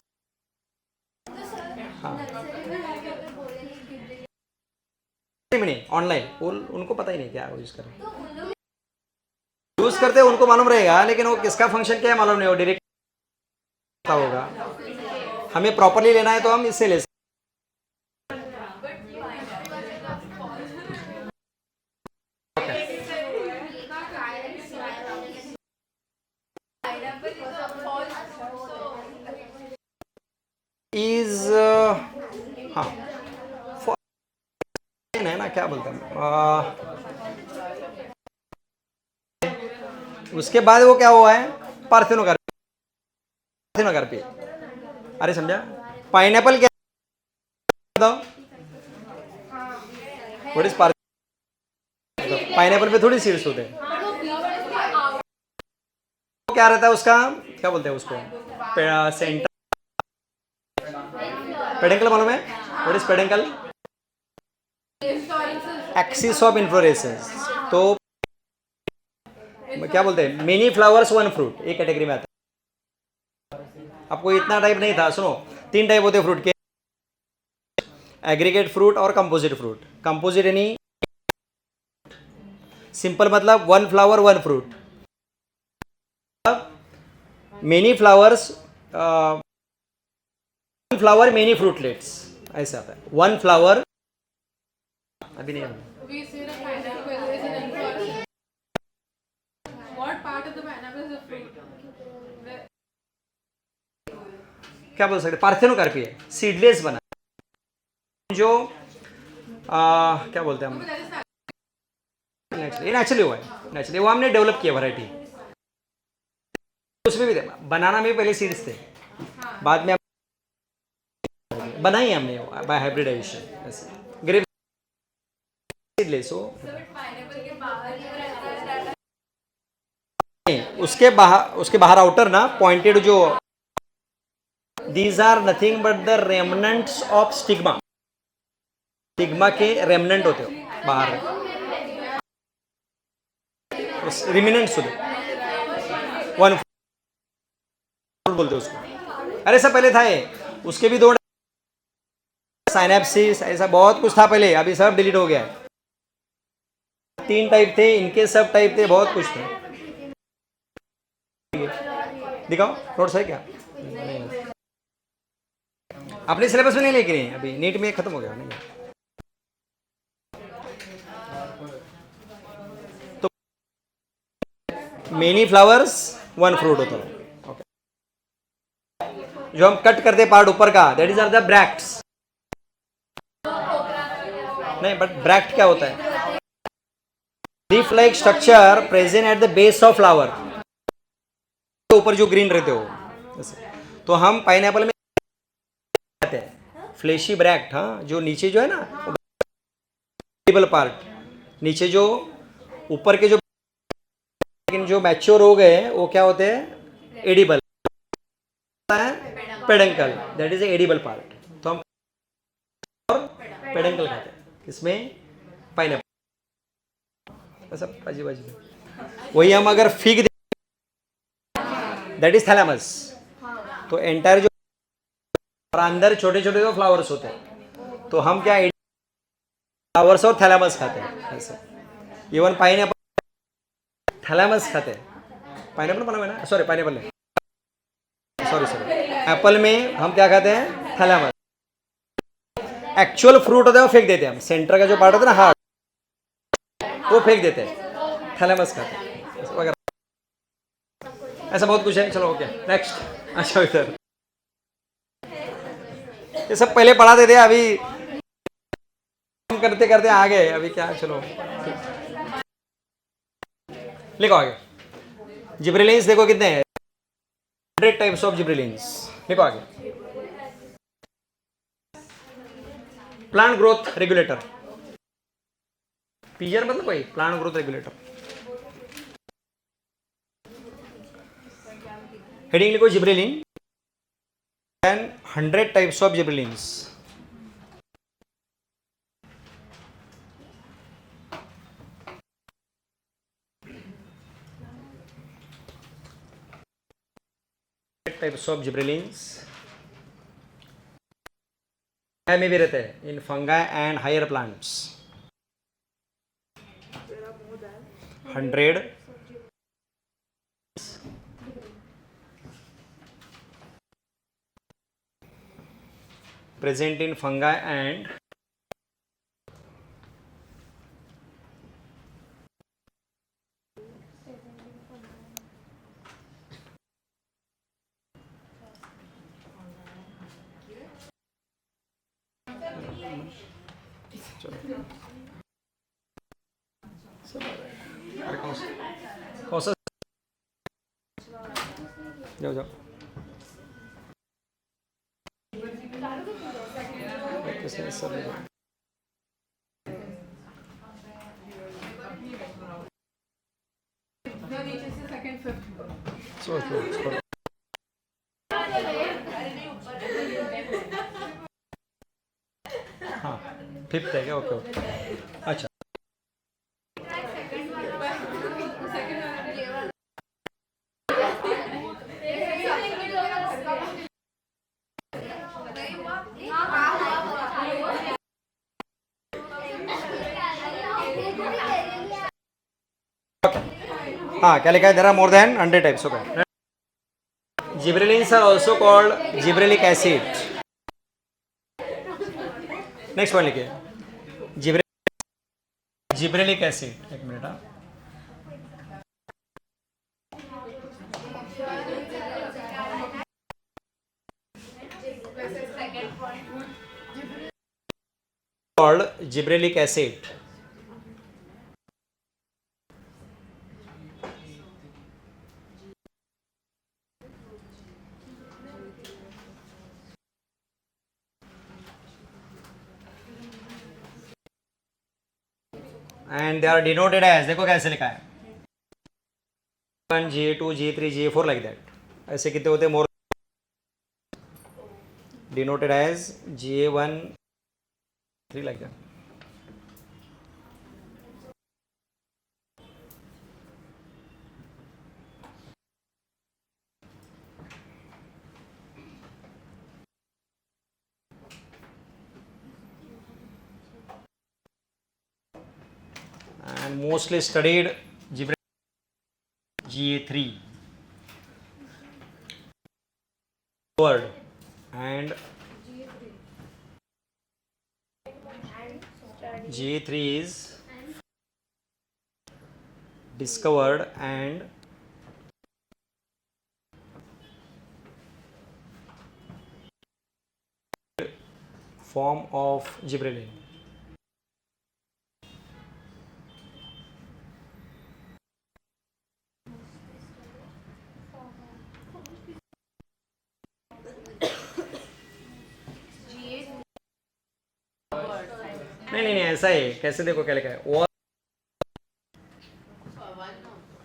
हाँ ऑनलाइन, उनको पता ही नहीं क्या यूज करें, यूज करते हैं उनको मालूम रहेगा, लेकिन वो किसका फंक्शन क्या है मालूम नहीं, वो डायरेक्ट होगा, हमें प्रॉपरली लेना है तो हम इससे ले सकते। इज हाँ है ना, क्या बोलते हैं, उसके बाद वो क्या हुआ है, पार्थेनोकार्पी, अरे समझा, पाइनएप्पल क्या बताओ, व्हाट इज पाइनएप्पल पे थोड़ी सीड्स होते हैं, क्या रहता है उसका, क्या बोलते हैं उसको, सेंटर, पेडेंकल मालूम है, what is peduncle, axis of inflorescence, तो क्या बोलते हैं, मेनी फ्लावर्स वन फ्रूट, एक कैटेगरी में आता है, आपको इतना टाइप नहीं था, सुनो 3 टाइप होते हैं फ्रूट के, एग्रीगेट फ्रूट और कंपोजिट फ्रूट, कंपोजिट यानी सिंपल मतलब 1 flower 1 fruit, many flowers 1 flower many fruitlets, ऐसे आता है, 1 फ्लावर, अभी नहीं We say the pineapple is an inflorescence. What part of the pineapple is a fruit? क्या बोल सकते, पार्थेनोकार्पी है, सीडलेस बना, जो क्या बोलते हैं हम, नेचुरली हुआ है, नेचुरली वो हमने डेवलप किया वैरायटी, उसमें भी बनाना में पहले सीड्स थे, बाद में बनाई हमने बाय हाइब्रिडाइजेशन, ग्रेप सीडलेस हो, उसके बाहर आउटर ना पॉइंटेड जो, these are nothing but the remnants of stigma, के रेमनेंट होते हो बाहर, रिमिनेंट सुधे 1 फ्रूट बोलते हैं उसको. अरे सब पहले था ये, उसके भी 2 साइनेप्सिस ऐसा बहुत कुछ था पहले, अभी सब डिलीट हो गया है. 3 टाइप थे, इनके सब टाइप थे, बहुत कुछ थे. दिखाओ नोट्स है क्या? अपने सिलेबस में नहीं लेके नहीं, अभी नीट में खत्म हो गया नहीं. तो मेनी फ्लावर्स 1 फ्रूट होता है. ओके. जो हम कट करते पार्ट ऊपर का, that is are the bracts. नहीं, बट ब्रैक्ट क्या होता है? Leaf like structure present at the base of flower, ऊपर जो ग्रीन रहते हो. तो हम पाइनएप्पल में फ्लेशी ब्रैक्ट, हाँ, जो नीचे जो है ना एडिबल पार्ट, नीचे जो ऊपर के जो, लेकिन जो मैच्योर हो गए वो क्या होते हैं? Edible peduncle, that is edible part. तो हम पेडंकल खाते हैं इसमें पाइनएप्पल. सब बाजी बाजी. वही हम अगर फिग, दैट इज थैलेमस. तो एंटायर जो और अंदर छोटे छोटे जो फ्लावर्स होते हैं, तो हम क्या फ्लावर्स और थैलेमस खाते हैं ऐसा. इवन पाइनएप्पल थैलेमस खाते हैं. पाइनएप्पल बना हुआ है ना, सॉरी पाइनएप्पल नहीं, सॉरी एप्पल में हम क्या खाते हैं? थैलेमस. एक्चुअल फ्रूट होता है वो फेंक देते हैं हम, सेंटर का जो पार्ट होता है ना हार्ट, वो फेंक देते हैं, थैलेमस खाते हैं वगैरह. ऐसा बहुत कुछ है. चलो ओके नेक्स्ट. अच्छा इधर ये सब पहले पढ़ाते थे, अभी करते करते आ गए, अभी क्या. चलो लिखो आगे. जिब्रेलिन्स देखो कितने हैं? 100 टाइप्स ऑफ जिब्रेलिन्स. लिखो आगे. Plant growth regulator. पीजर मतलब कोई प्लांट ग्रोथ रेगुलेटर. हेडिंग लिखो gibberellin and 100 types of gibberellins. Types of gibberellins में भी रहते हैं in fungi and higher plants. 100 present in fungi and कौन सा? जाओ जाओ. किसने सब नीचे से सेकंड फिफ्थ. सो हाँ 5th है क्या? Okay okay. अच्छा हाँ, क्या लिखा है? There are more than 100 types. Okay. Gibberellins are also called gibberellic acid. Next one लिखिए. Gibberellic acid. एक minute. called gibberellic acid. And they are denoted as, देखो कैसे लिखा है, Ga2, Ga3, Ga4 like that. ऐसे कितने होते हैं? मोर denoted as Ga1, 3 like that. and mostly studied GA3 word and GA3 is discovered and form of gibberellin. नहीं ऐसा है, कैसे देखो क्या लिखा है, और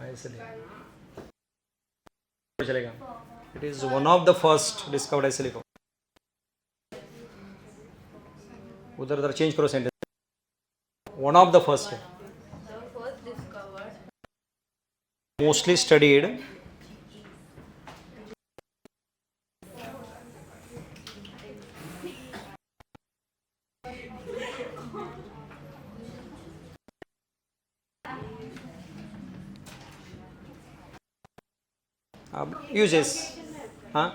ऐसे देखो चलेगा, it is one of the first discovered, ऐसे लिखो, उधर उधर चेंज करो sentence, one of the first है, मोस्टली स्टडीड अब यूजेस, हाँ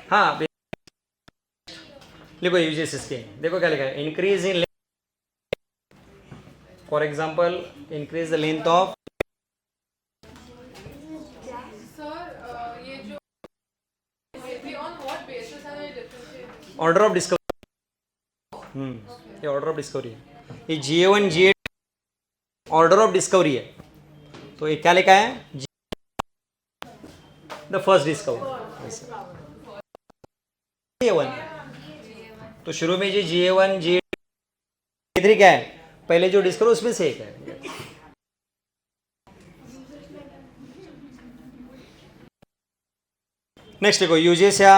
हाँ लिखो यूजेस इसके, देखो क्या लिखा है, increase in, for example increase the length of, Sir, ये जो on what basis are they differentiated? Order of discovery, ये ऑर्डर ऑफ डिस्कवरी है, ये GA1 GA order of discovery है, तो ये क्या लिखा है, द फर्स्ट डिस्कवर GA1, तो शुरू में जो GA1 GA3 क्या है, पहले जो डिस्कवर उसमें से एक है. नेक्स्ट देखो यूजेस या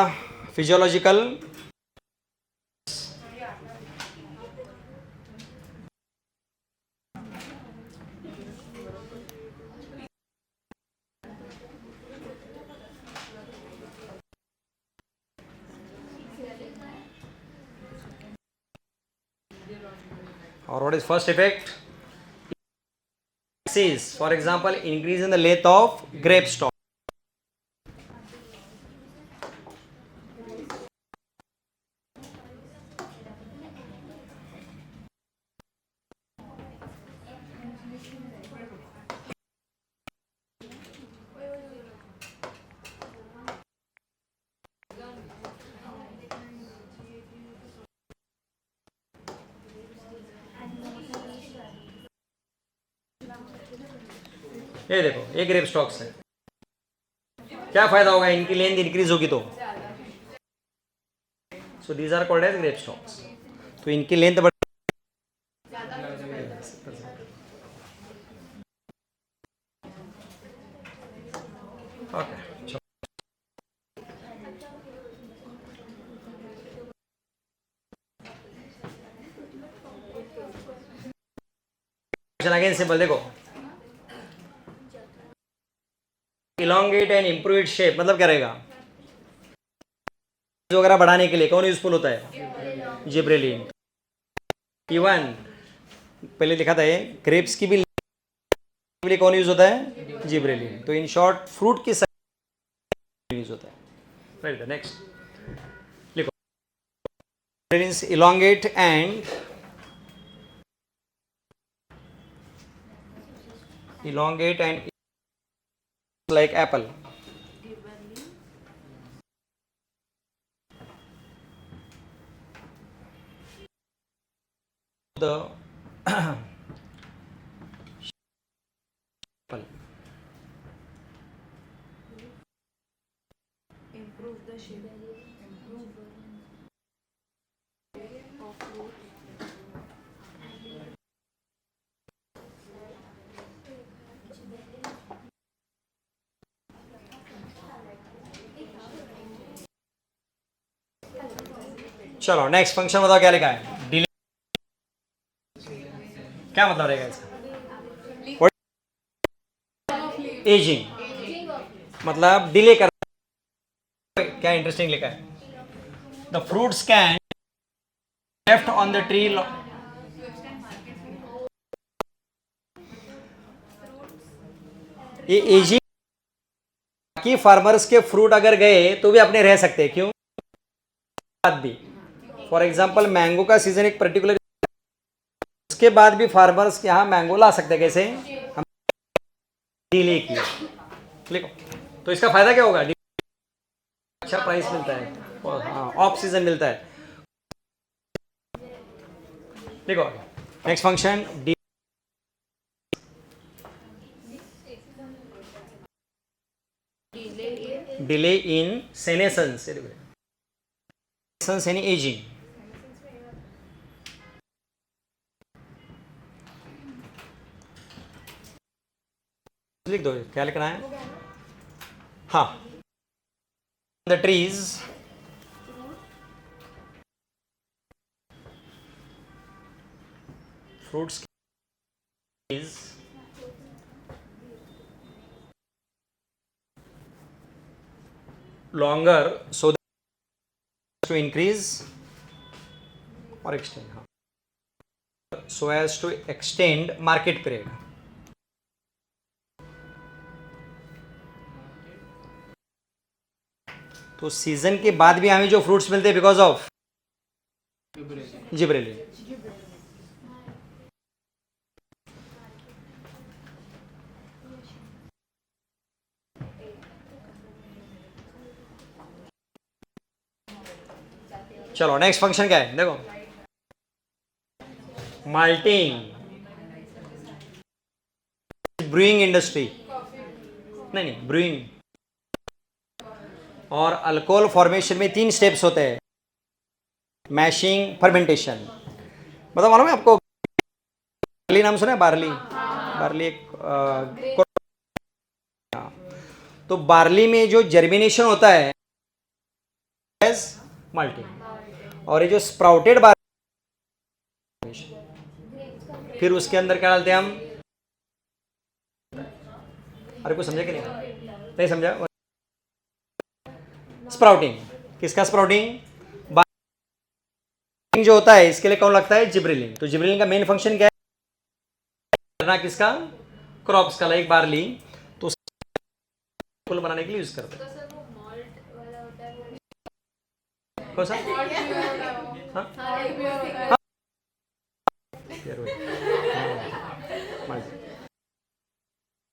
physiological, or what is first effect, is for example increase in the length of grape stalk, ये देखो ये ग्रेप स्टॉक्स है, क्या फायदा होगा, इनकी लेंथ इंक्रीज होगी तो, so these are called as grape stalks, तो इनकी लेंथ बढ़, ओके अगेन सिंपल, देखो elongate and improve it shape, मतलब क्या रहेगा, वगैरह बढ़ाने के लिए कौन यूजफुल होता है, जिब्रेलिन. इवन पहले लिखा था ये ग्रेप्स की भी लिए कौन यूज होता है, जिब्रेलिन, तो इन शॉर्ट फ्रूट की यूज होता है. राइट, नेक्स्ट लिखो, gibberellins elongate and like apple, the apple, Improve the shape. चलो नेक्स्ट फंक्शन बताओ क्या लिखा है, डिले, क्या मतलब रहेगा इसका, एजिंग, मतलब डिले कर, क्या इंटरेस्टिंग लिखा है, the fruits can left on the tree ये एजिंग, बाकी फार्मर्स के फ्रूट अगर गए तो भी अपने रह सकते हैं, क्यों? बाद भी, फॉर एग्जाम्पल मैंगो का सीजन एक पर्टिकुलर, उसके बाद भी फार्मर्स यहाँ मैंगो ला सकते हैं, कैसे? हम डिले किया, लिखो। तो इसका फायदा क्या होगा? अच्छा प्राइस मिलता है, हाँ, ऑफ सीजन मिलता है। देखो next function, delay in senescence, senescence यानी एजिंग। लिख दो, क्या लिखना है? हाँ, the trees fruits is longer so that to increase or extend, so as to extend market period. तो सीजन के बाद भी हमें जो फ्रूट्स मिलते हैं बिकॉज ऑफ जिब्रेलिन। चलो नेक्स्ट फंक्शन क्या है, देखो। माल्टिंग, ब्रूइंग इंडस्ट्री, नहीं ब्रूइंग और अल्कोहल फॉर्मेशन में 3 स्टेप्स होते हैं, मैशिंग, फर्मेंटेशन। मतलब मालूम है आपको, बार्ली नाम सुना है? बार्ली, बार्ली एक तो बार्ली में जो जर्मिनेशन होता है माल्टिंग, और ये जो स्प्राउटेड बार्ली, फिर उसके अंदर क्या डालते हैं हम? अरे कुछ समझे कि नहीं समझा? स्प्राउटिंग, किसका स्प्राउटिंग? जो होता है इसके लिए कौन लगता है? जिब्रेलिन। तो जिब्रेलिन का मेन फंक्शन क्या है? करना किसका? क्रॉप्स का, लाइक बार्ली, तो फुल बनाने के लिए यूज करते हैं। कौन सा?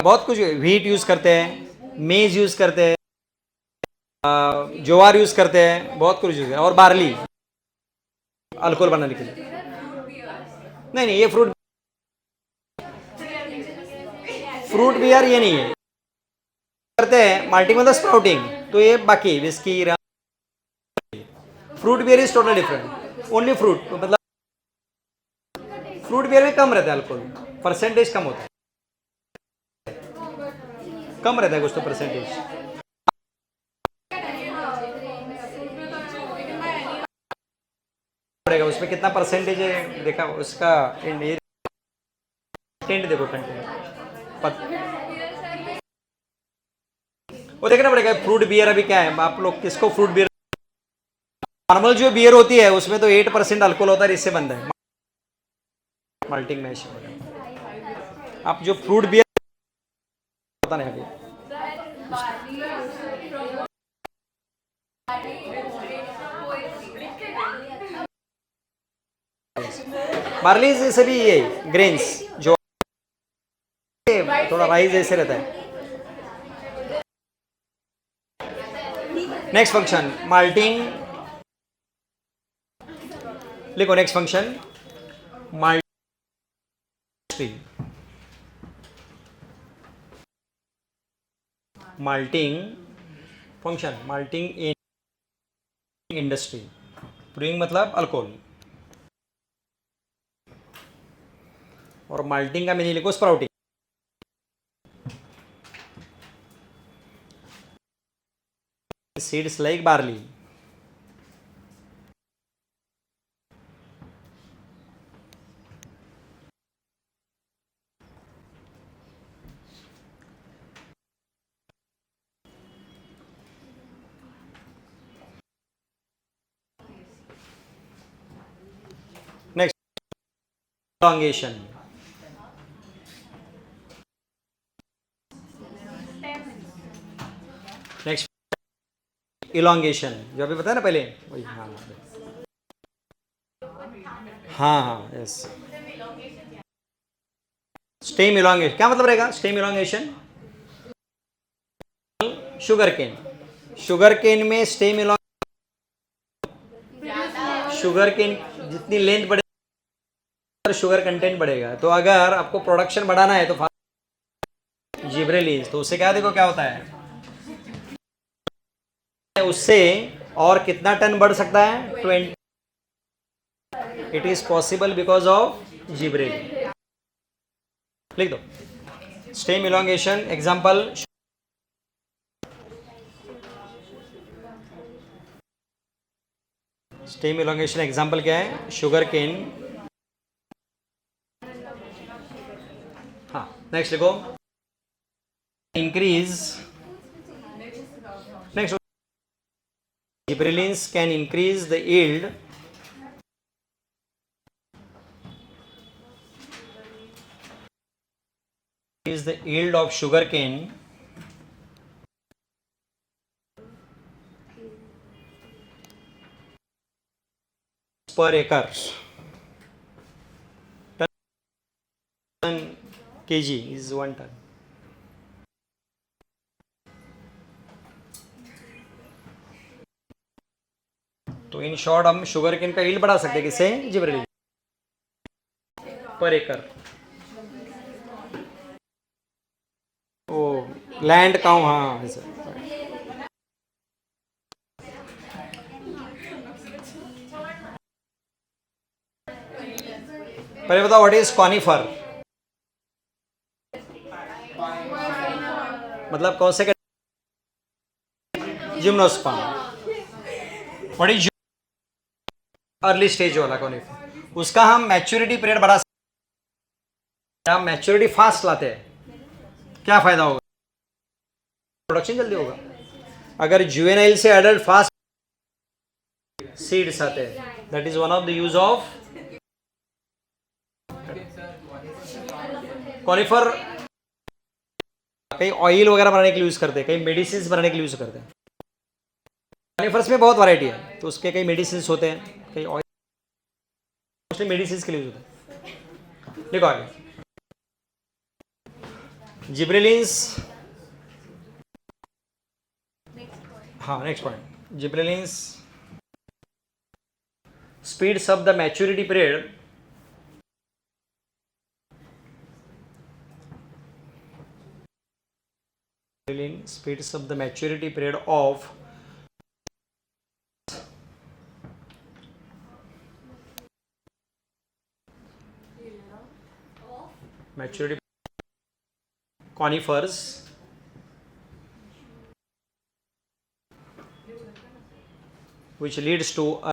बहुत कुछ, व्हीट यूज करते हैं, मेज यूज करते हैं, ज्वार यूज करते हैं, बहुत कुछ यूज करते हैं, और बार्ली अल्कोहल बनाने के लिए। नहीं ये फ्रूट बियर ये नहीं है, करते हैं माल्टिंग मतलब स्प्राउटिंग, तो ये बाकी whisky, fruit beer is total different. Only fruit, मतलब फ्रूट बियर में कम रहता है अल्कोहल, परसेंटेज कम होता है, कम रहता है कुछ तो परसेंटेज। पड़ेगा उसमें कितना परसेंटेज है, देखा उसका टेंट देखो, वो देखना पड़ेगा। फ्रूट बियर अभी क्या है, आप लोग किसको फ्रूट बियर, नॉर्मल जो बियर होती है उसमें तो 8% अल्कोहल होता है, इससे बंद है माल्टिंग मैश। आप जो फ्रूट बियर पता नहीं अभी, बार्ली जैसे भी ये ग्रेन्स जो थोड़ा राइस जैसे रहता है। नेक्स्ट फंक्शन माल्टिंग, लिखो next function malting function, malting in industry. Brewing मतलब अल्कोहल, और माल्टिंग का मीनिंग लिखो sprouting. Seeds like barley. Next elongation, elongation, जो अभी बताया ना पहले वही। हाँ हाँ हाँ, यस। स्टेम इलोंगेशन क्या मतलब रहेगा? स्टेम इलोंगेशन, शुगर केन में स्टेम इलोंगेशन, शुगर केन जितनी लेंथ बढ़ेगी शुगर कंटेंट बढ़ेगा। तो अगर आपको प्रोडक्शन बढ़ाना है तो जिब्रेलिन्स, तो उससे क्या देखो क्या होता है, उससे और कितना टन बढ़ सकता है? 20। It is possible because of gibberellin. लिख दो stem elongation example. Stem elongation example क्या है? Sugar cane. हाँ, नेक्स्ट लिखो increase. Next, gibberellins can increase the yield is the yield of sugarcane per acre. Ton kg is 1 ton. तो in short हम sugar cane का yield बढ़ा सकते हैं किससे? जिब्रेलिन पर एकड़। ओ लैंड काउ, हाँ ऐसा। पहले बताओ व्हाट इज कॉनिफर, मतलब कौन से? Gymnosperm. What is early stage वाला कॉनिफर, उसका हम मैच्योरिटी पीरियड बढ़ा सकते हैं। हम मैच्योरिटी फास्ट लाते हैं, क्या फायदा होगा? प्रोडक्शन जल्दी होगा। अगर जुवेनाइल से एडल्ट फास्ट सीड्स आते हैं, that is one of the use of conifer. कई ऑयल वगैरह बनाने के लिए यूज करते हैं, कई मेडिसिन बनाने के लिए यूज करते हैं। कॉनिफर्स में बहुत वैरायटी है, तो उसके कई मेडिसिन होते हैं, कई ऑयल, मोस्टली मेडिसिन के लिए यूज होते हैं। देखो आगे जिब्रेलिन्स। हाँ, next point, gibberellins speeds up the maturity period speeds up the maturity period of maturity conifers which leads to a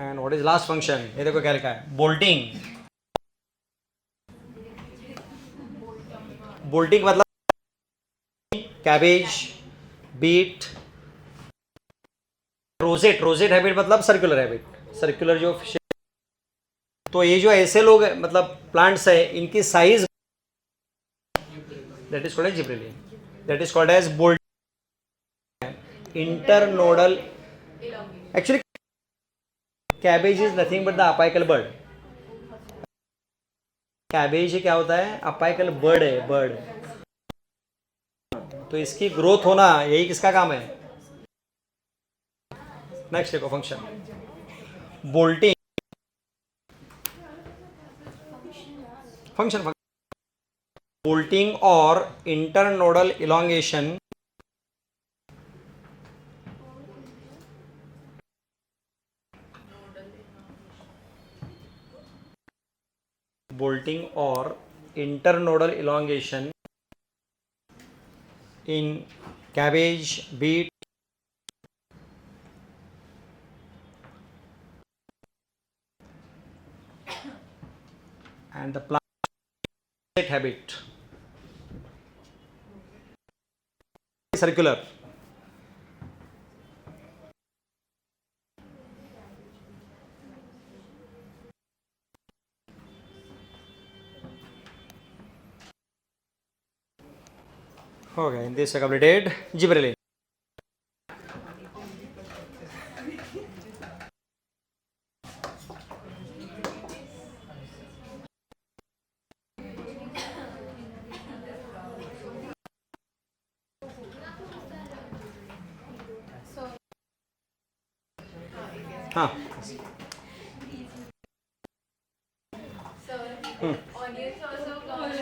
and what is last function? ये देखो क्या लिखा है, बोल्टिंग। बोल्टिंग मतलब cabbage, beet, rosette. Rosette habit मतलब circular habit, circular जो तो ये जो ऐसे लोग मतलब प्लांट्स है, इनकी size that is called as gibberellin, that is called as bolt internodal. Actually cabbage is nothing but the apical bird. Cabbage क्या होता है? अपाइकल बर्ड है, बर्ड। तो इसकी ग्रोथ होना यही किसका काम है? नेक्स्ट देखो फंक्शन, बोल्टिंग फंक्शन, बोल्टिंग और internodal elongation bolting or internodal elongation in cabbage, beet, and the plant habit. Circular. Okay, this is completed. Jibril. हाँ. Onions also come.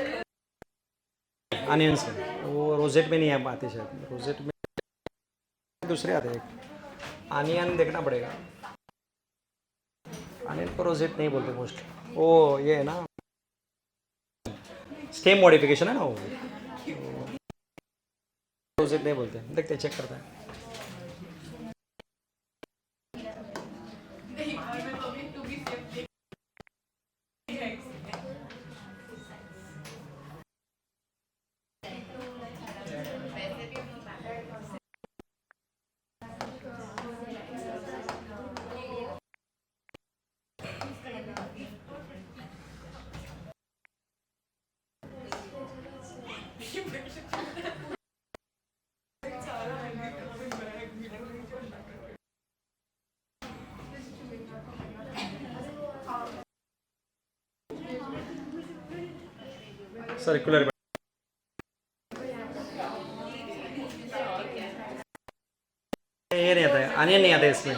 अनियंस वो रोजेट में नहीं है आते शायद. रोजेट में दूसरे आते हैं. अनियन देखना पड़ेगा. अनियन को रोजेट नहीं बोलते मोस्टली. वो ये है ना, स्टेम मॉडिफिकेशन है ना वो. रोजेट नहीं बोलते. देखते चेक करते हैं. सर्कुलर ये नहीं आता है. अनियन नहीं आता है इसमें.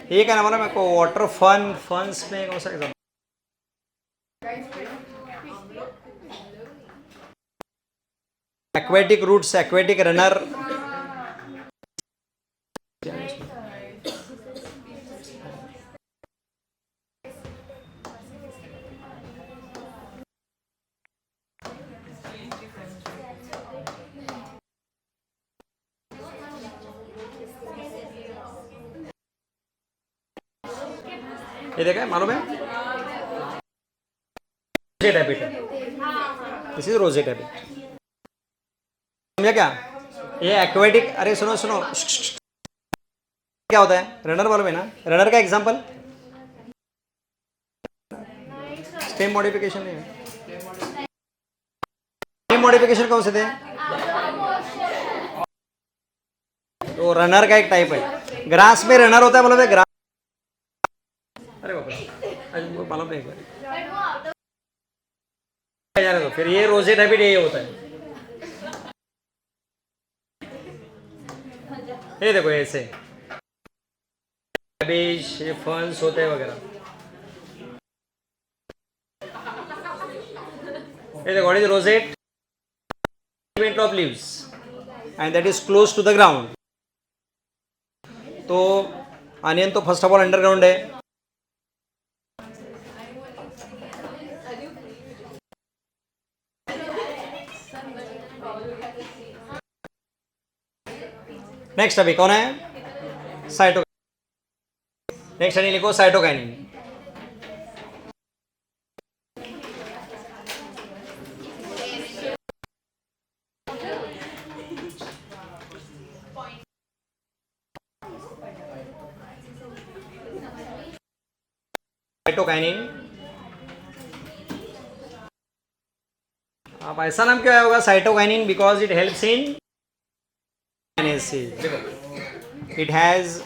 ये क्या नाम है मेरे को. वाटर फंस में कौन सा example. Aquatic roots, aquatic runner. ये देखा है, मालूम है. रोजेट हैबिट है. This is rosette habit. समझा क्या. ये एक्वेटिक. अरे सुनो सुनो. क्या होता है रनर मालूम है ना. रनर का एग्जांपल स्टेम मॉडिफिकेशन नहीं है. स्टेम मॉडिफिकेशन कौन से थे. तो रनर का एक टाइप है. ग्रास में रनर होता है बोलोगे. ग्रास. अरे बाप रे, आज मुझको मालूम नहीं है. जाने दो फिर. ये रोजेट हैबिट यही होता है. ये देखो ऐसे कैबेज, ये फंस होते हैं वगैरह. ये देखो what is rosette. Of leaves and that is close to the ground. तो अनियन तो फर्स्ट ऑफ ऑल अंडरग्राउंड है. नेक्स्ट अभी कौन है. साइटो. नेक्स्ट नहीं लिखो. साइटोकाइनिन. साइटोकाइनिन. अब ऐसा नाम क्यों आया होगा cytokinin. Because it helps in देखो. It has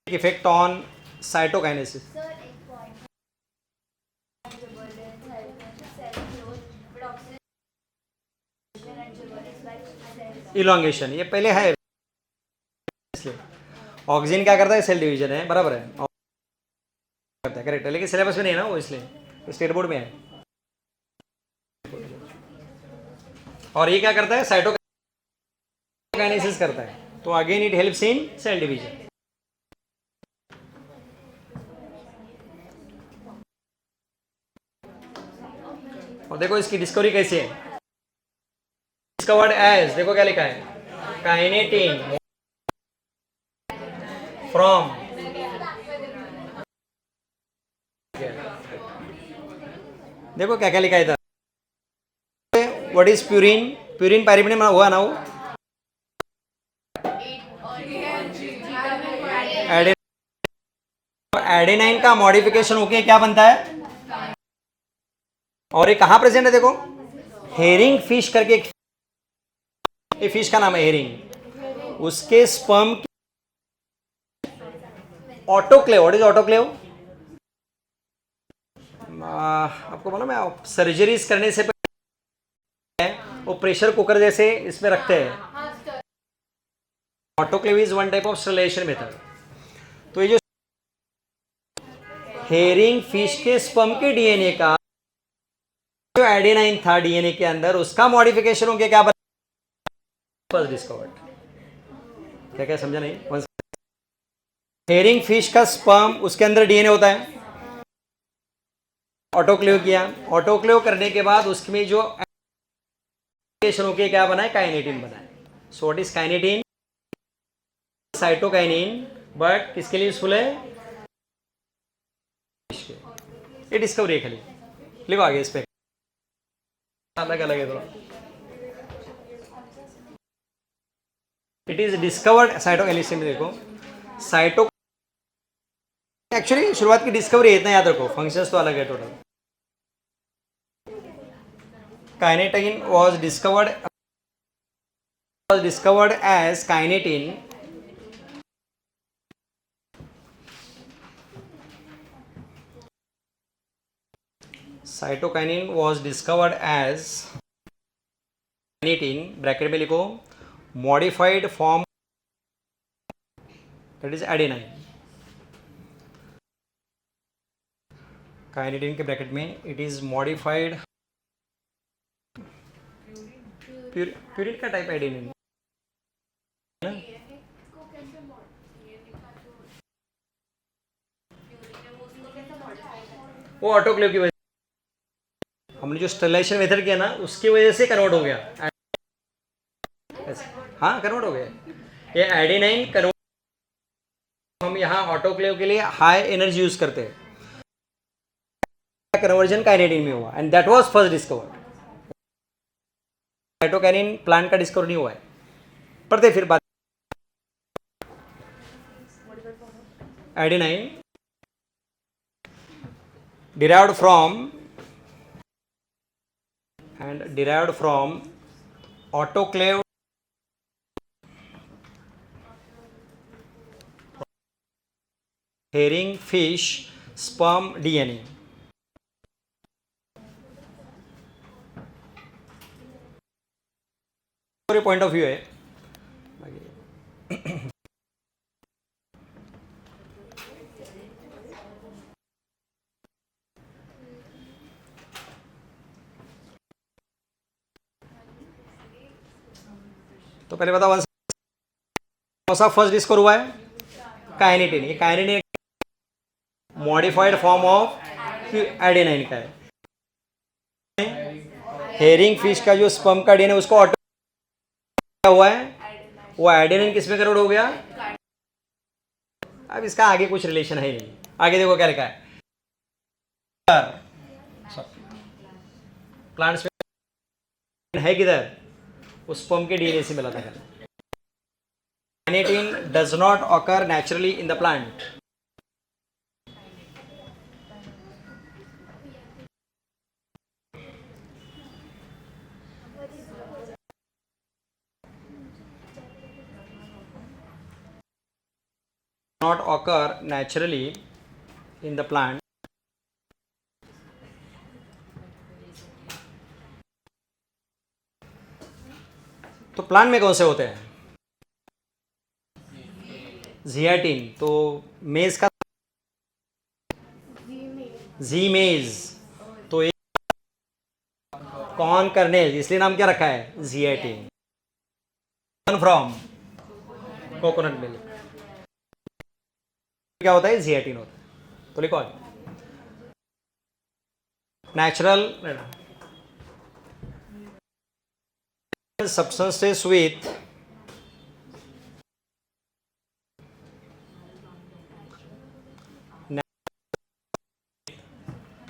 effect on cytokinesis. Sir एक पॉइंट जो बोल रहे थे cell growth but oxygen and sugar is like cell elongation. ये पहले है इसलिए. ऑक्सीजन क्या करता है. सेल डिवीजन है. बराबर है. करता है. करेक्ट है. लेकिन सिलेबस में नहीं है ना वो. इसलिए स्टेट बोर्ड में है. और ये क्या करता है. साइटोकाइनेसिस करता है. तो again it helps in cell division. और देखो इसकी डिस्कवरी कैसी है. Discovered as. देखो क्या लिखा है. काइनेटिन फ्रॉम देखो क्या क्या लिखा है इधर. What is purine? Purine pyrimidine हुआ ना वो. एडेनाइन का मॉडिफिकेशन होके क्या बनता है? और ये कहाँ प्रेजेंट है देखो, हेरिंग फिश करके एक, ये फिश का नाम है हेरिंग. उसके sperm autoclave. What is autoclave? आपको मालूम है, सर्जरीज करने से पहले वो प्रेशर कुकर जैसे इसमें रखते हैं. Autoclave is one type of sterilization method. तो ये जो हेरिंग फिश के स्पर्म के डीएनए का जो एडेनाइन था डीएनए के अंदर, उसका मॉडिफिकेशन हो गया, क्या बना? First discovered. क्या क्या समझा नहीं? हेरिंग फिश का स्पर्म, उसके अंदर डीएनए होता है. ऑटोक्लेव किया. ऑटोक्लेव करने के बाद उसमें जो हो के क्या बना है? काइनेटिन बना है. So what is kinetin? Cytokinin. But किसके लिए यूजफुल है? ये डिस्कवरी है खाली. लिखो आगे इस पे, अलग अलग है थोड़ा. इट इज डिस्कवर्ड साइटोकाइनिन में देखो, साइटो एक्चुअली शुरुआत की डिस्कवरी है, इतना याद रखो. फंक्शंस तो अलग है total. Kinetin was discovered as kinetin cytokinin was discovered as kinetin, bracket में लिखो, modified form, that is adenine. Kinetin के ब्रैकेट में इट इज मॉडिफाइड. प्यूरिन का टाइप एडेनिन है ना? वो ऑटोक्लेव की वजह से, हमने जो स्टरलाइजेशन मेथड किया ना, उसकी वजह से कन्वर्ट हो गया. हाँ, कन्वर्ट हो गया. ये एडेनाइन कन्वर्ट, हम यहाँ ऑटोक्लेव के लिए हाई एनर्जी यूज करते हैं. कन्वर्जन काइनेटिन में हुआ and that was first discovered. Cytokinin plant का डिस्कवर नहीं हुआ है. पढ़ते फिर बात. Adenine derived from autoclave herring fish sperm DNA. Point of view है. तो पहले बताओ कौन सा फर्स्ट डिस्कवर हुआ है? काइनेटिन. ये kinetin modified form of adenine का है. हेरिंग फिश का जो स्पर्म का डीएनए, उसको ऑटो हुआ है, वो एडेनिन किस में कन्वर्ट हो गया? अब इसका आगे कुछ रिलेशन है नहीं. आगे देखो क्या लिखा है. प्लांट्स में है किधर? उस स्पर्म के डीएनए से मिला था. Kinetin does not occur naturally in the plant. Not occur naturally in the plant. तो प्लांट में कौन से होते हैं? जियाटिन. तो मेज का जीमेज. तो कॉर्न कर्नेल, इसलिए नाम क्या रखा है? जियाटिन. From coconut milk. क्या होता है? जियाटिन होता है. तो लिखो natural substances with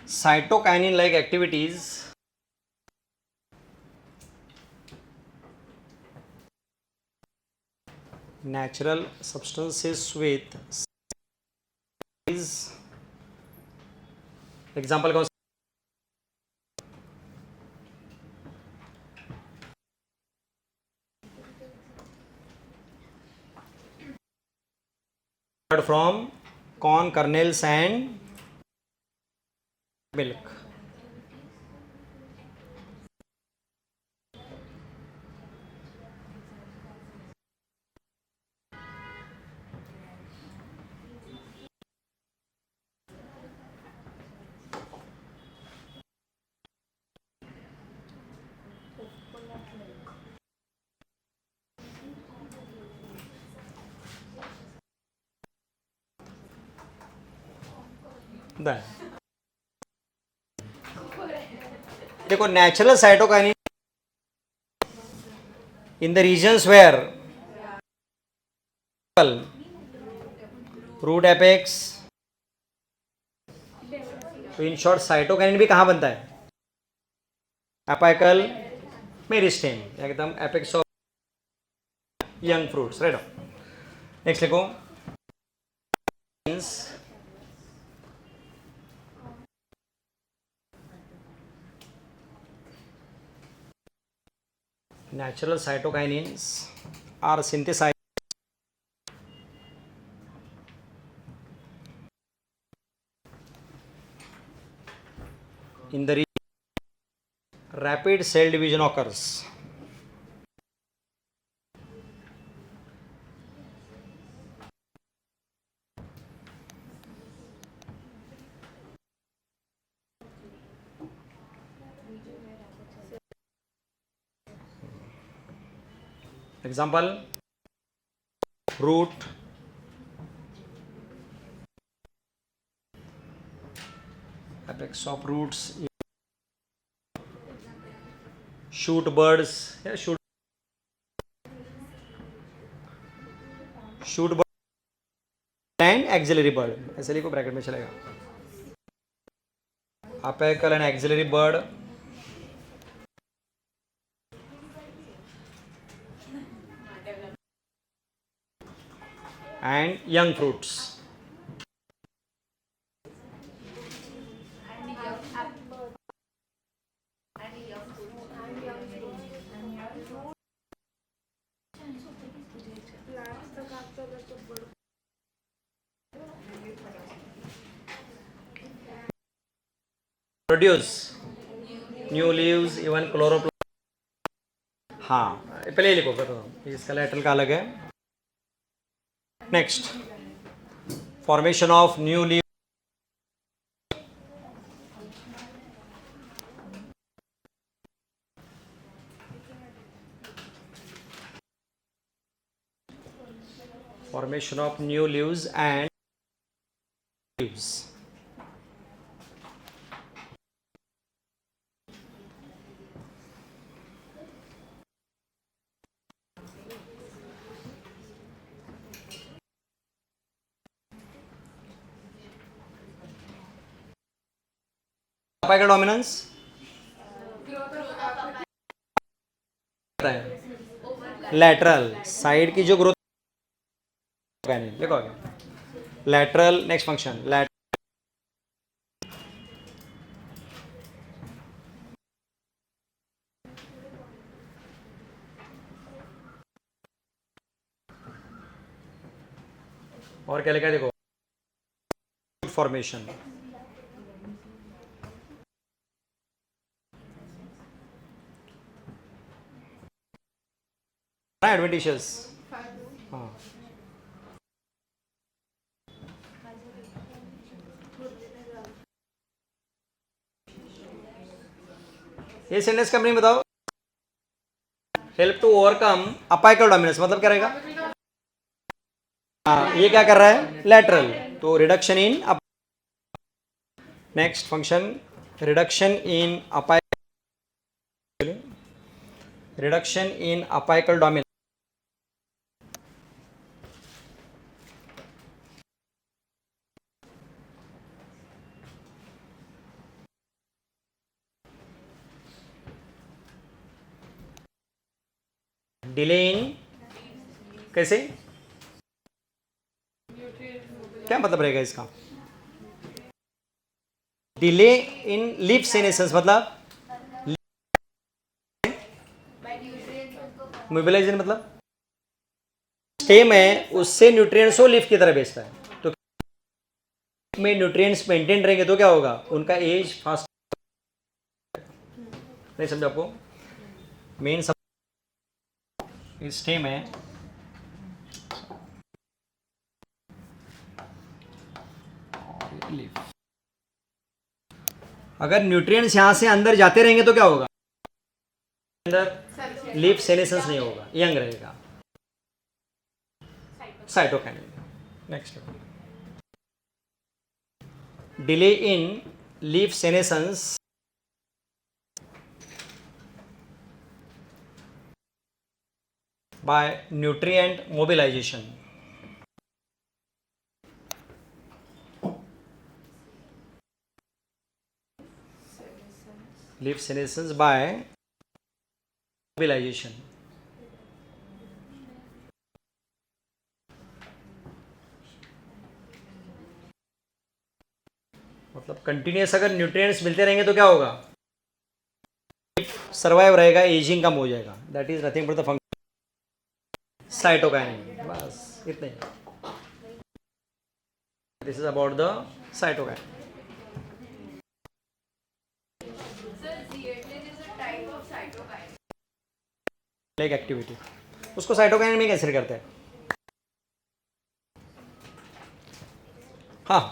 cytokinin like activities natural substances with is example कौन from corn kernels and milk. देखो natural cytokinin in the regions where root apex, तो इन शॉर्ट साइटोकाइनिन भी कहाँ बनता है? अपाइकल मेरिस्टेम, एकदम apex of young fruits, right? Next लिखो natural cytokinins are synthesized in the rapid cell division occurs. Example, root, apex of roots, shoot birds, yeah, shoot bird and axillary bird, ऐसे लिखो bracket में चलेगा. Apical and axillary bird, and young fruits. Produce new leaves, even chloroplasm. हाँ, पहले ही लिखो, फिर इसका lateral का अलग है. Next, formation of new leave, formation of new leaves and leaves. Apical dominance lateral side की जो ग्रोथ, देखो लैटरल. नेक्स्ट फंक्शन लैटरल, और क्या लिखा है देखो, फॉर्मेशन. एडवेंटिशियस, हाँ, ये सेंटेंस का मीनिंग बताओ. Help to overcome apical dominance, मतलब क्या रहेगा? हाँ, ये क्या कर रहा है? लैटरल, तो reduction in. Next function reduction in apical, reduction in apical dominance. Delay in कैसे, क्या मतलब रहेगा इसका? डिले इन लीफ सेनेसेंस मतलब मोबिलाइजेशन, मतलब स्टेम है उससे न्यूट्रिएंट्स को लीफ की तरह भेजता है, तो में न्यूट्रिएंट्स मेंटेन रहेंगे तो क्या होगा, उनका एज फास्ट। नहीं समझा आपको? मेन स्टेम है, अगर न्यूट्रिएंट्स यहां से अंदर जाते रहेंगे तो क्या होगा, अंदर लीफ सेनेसेंस नहीं होगा, यंग रहेगा, cytokinesis. Next, delay in leaf senescence by nutrient mobilization. Leaf senescence by mobilization. मतलब कंटिन्यूस अगर न्यूट्रिएंट्स मिलते रहेंगे तो क्या होगा, सर्वाइव रहेगा, एजिंग कम हो जाएगा। That is nothing but the function cytokine, बस इतने ही। This is about the cytokine. Sir, zeaxanthin is a type of cytokine. एक एक्टिविटी, उसको साइटोकाइन में कंसिडर करते हैं। हाँ,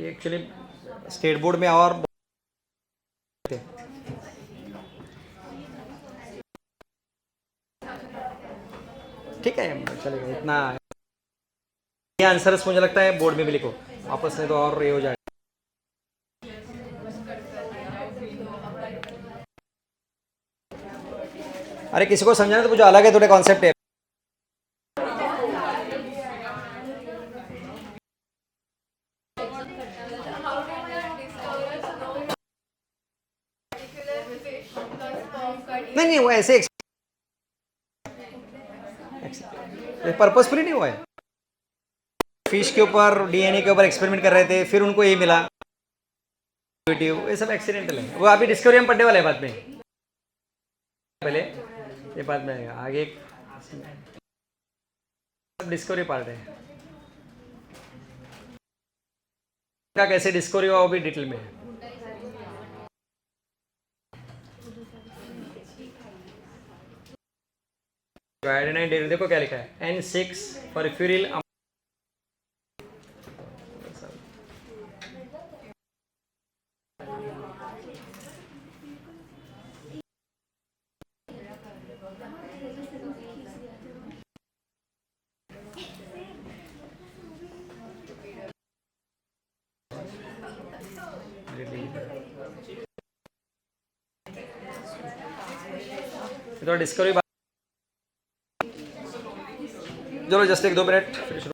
एक्चुअली स्टेट बोर्ड में और ठीक है चलेगा, इतना ये आंसर्स मुझे लगता है बोर्ड में भी लिखो, आपस में तो और ये हो जाएगा। अरे किसी को समझाना तो कुछ अलग है, थोड़े कॉन्सेप्ट है। नहीं वो ऐसे पर्पसफुली नहीं हुआ है, फिश के ऊपर डीएनए के ऊपर एक्सपेरिमेंट कर रहे थे, फिर उनको ये मिला, ये सब एक्सीडेंटल है। वो अभी डिस्कवरी में पढ़ने वाले हैं बाद में, पहले ये बाद में आएगा, आगे सब डिस्कवरी पार्ट है का, कैसे डिस्कवरी हुआ वो भी डिटेल में है। आयोडीनाइन डेरिवेटिव देखो क्या लिखा है, N6 परफ्यूरिल तो डिस्कवरी, चलो जस्ट 1-2 मिनट फिर शुरू।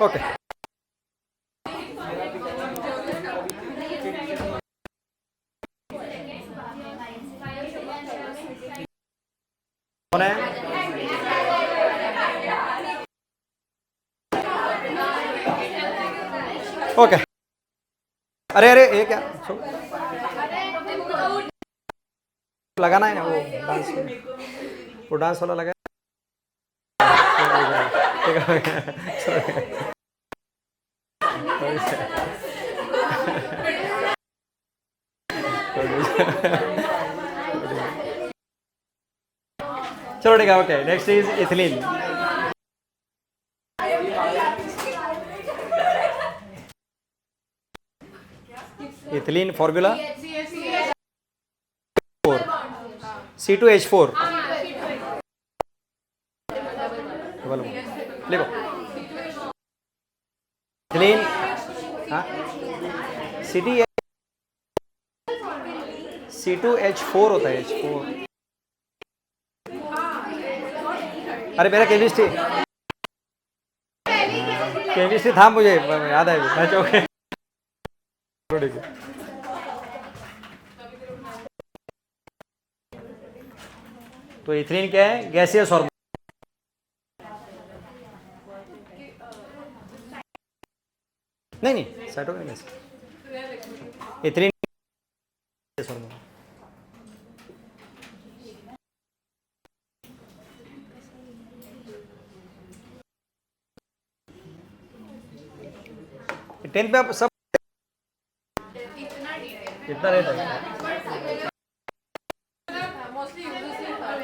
ओके कौन है? ओके. अरे अरे ये क्या लगाना है ना वो डांस वाला लगा. ठीक है. चलो ठीक है. Okay, next is ethylene. Ethylene formula C2H4. लिखो इथिलीन. हाँ C2H4 होता है. H4. अरे मेरा केमिस्ट्री था, मुझे याद है. ओके. तो इथिलीन क्या है? Gaseous hormone. नहीं cytokine. Ethylene gaseous hormone. Tenth में आप सब इतना रहता है.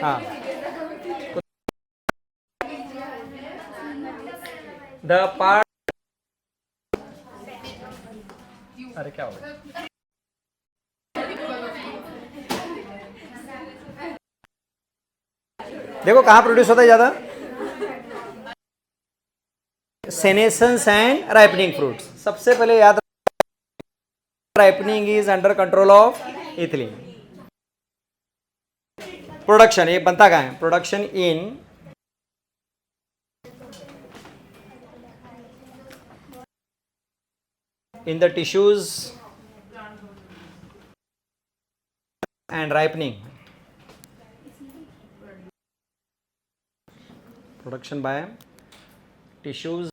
हाँ. The part. अरे क्या होगा? देखो कहाँ प्रोड्यूस होता है ज्यादा. Senescence and ripening fruits. सबसे पहले याद, ripening is under control of ethylene. Production ये बनता कहाँ है? Production in the tissues and ripening. Production by tissues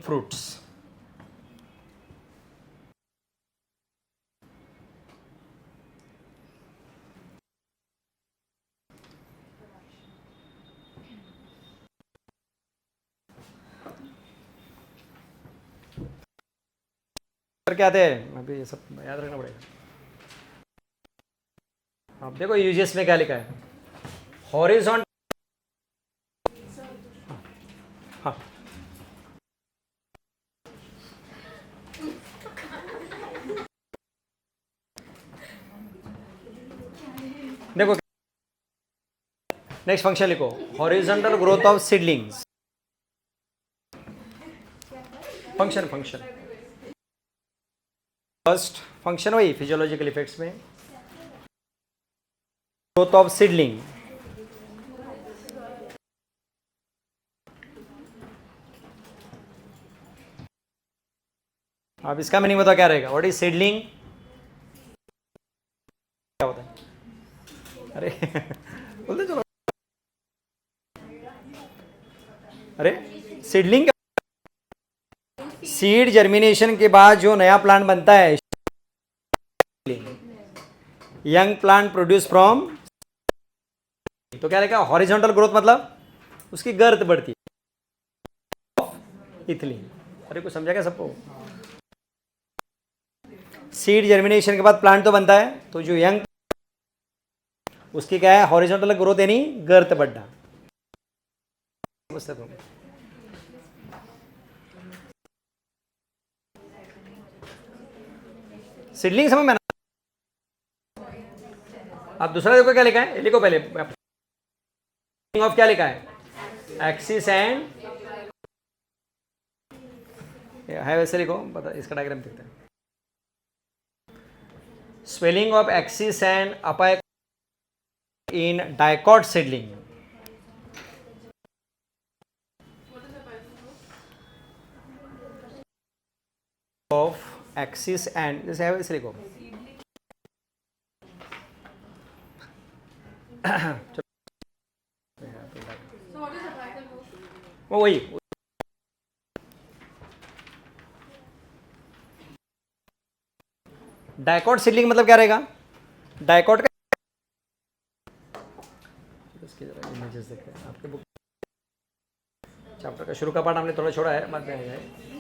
fruits. क्या आते हैं अभी, ये सब याद रखना पड़ेगा. आप देखो यूजीएस में क्या लिखा है. हॉरिजॉन्टल. हाँ देखो नेक्स्ट फंक्शन लिखो. Horizontal growth of seedlings. Function first function वही फिजियोलॉजिकल इफेक्ट्स में. Growth of seedling. अब इसका मीनिंग बताओ क्या रहेगा. What is seedling? क्या होता है? अरे बोलते चलो. अरे सीडलिंग सीड जर्मिनेशन के बाद जो नया प्लांट बनता है. Young plant produce from. तो क्या रहेगा? हॉरिजॉन्टल ग्रोथ मतलब उसकी गर्थ बढ़ती है. इथिलीन. अरे कुछ समझा क्या सबको? सीड जर्मिनेशन के बाद प्लांट तो बनता है, तो जो यंग उसकी क्या है? हॉरिजॉन्टल ग्रोथ यानी गर्थ बढ़ना. सीडलिंग समझ में ना. आप दूसरा देखो क्या लिखा है. लिखो पहले ऑफ क्या लिखा है. एक्सिस एंड है वैसे लिखो. पता इसका डायग्राम देखते हैं. Swelling of axis and apical hook in dicot seedling. Of axis and जैसे है वैसे लिखो. So what is the title? वो वही डाइकॉट सीडलिंग मतलब क्या रहेगा? डाइकॉट का इसके जरा इमेजेस देखते हैं आपके बुक चैप्टर का शुरू का पार्ट हमने थोड़ा छोड़ा है, बाद में आ जाए।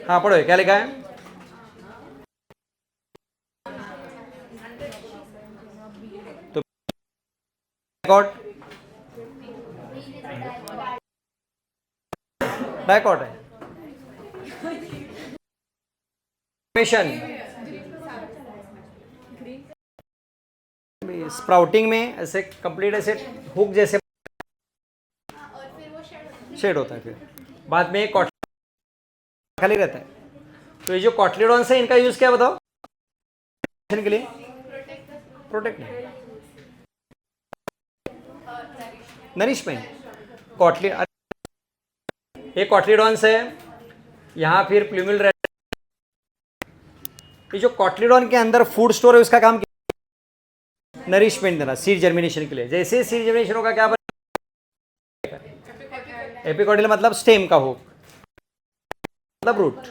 हाँ पढ़ो, क्या लिखा है? तो डाइकॉट डाइकॉट है। स्प्राउटिंग में ऐसे कंप्लीट ऐसे हुक जैसे शेड होता है, फिर बाद में खाली रहता है। तो ये जो कॉटलीडॉन्स है इनका यूज क्या है बताओ? के लिए प्रोटेक्ट नहीं, नरिशमेंट। एक कॉटलीडॉन्स है, यहाँ फिर प्लूमिल रेड। ये जो कॉटलीडॉन के अंदर फूड स्टोर है उसका काम क्या? नरिशमेंट देना सीड जर्मिनेशन के लिए। जैसे सीड जर्मिनेशन होगा क्या बनेगा? एपिकॉटिल मतलब स्टेम का हुक मतलब रूट।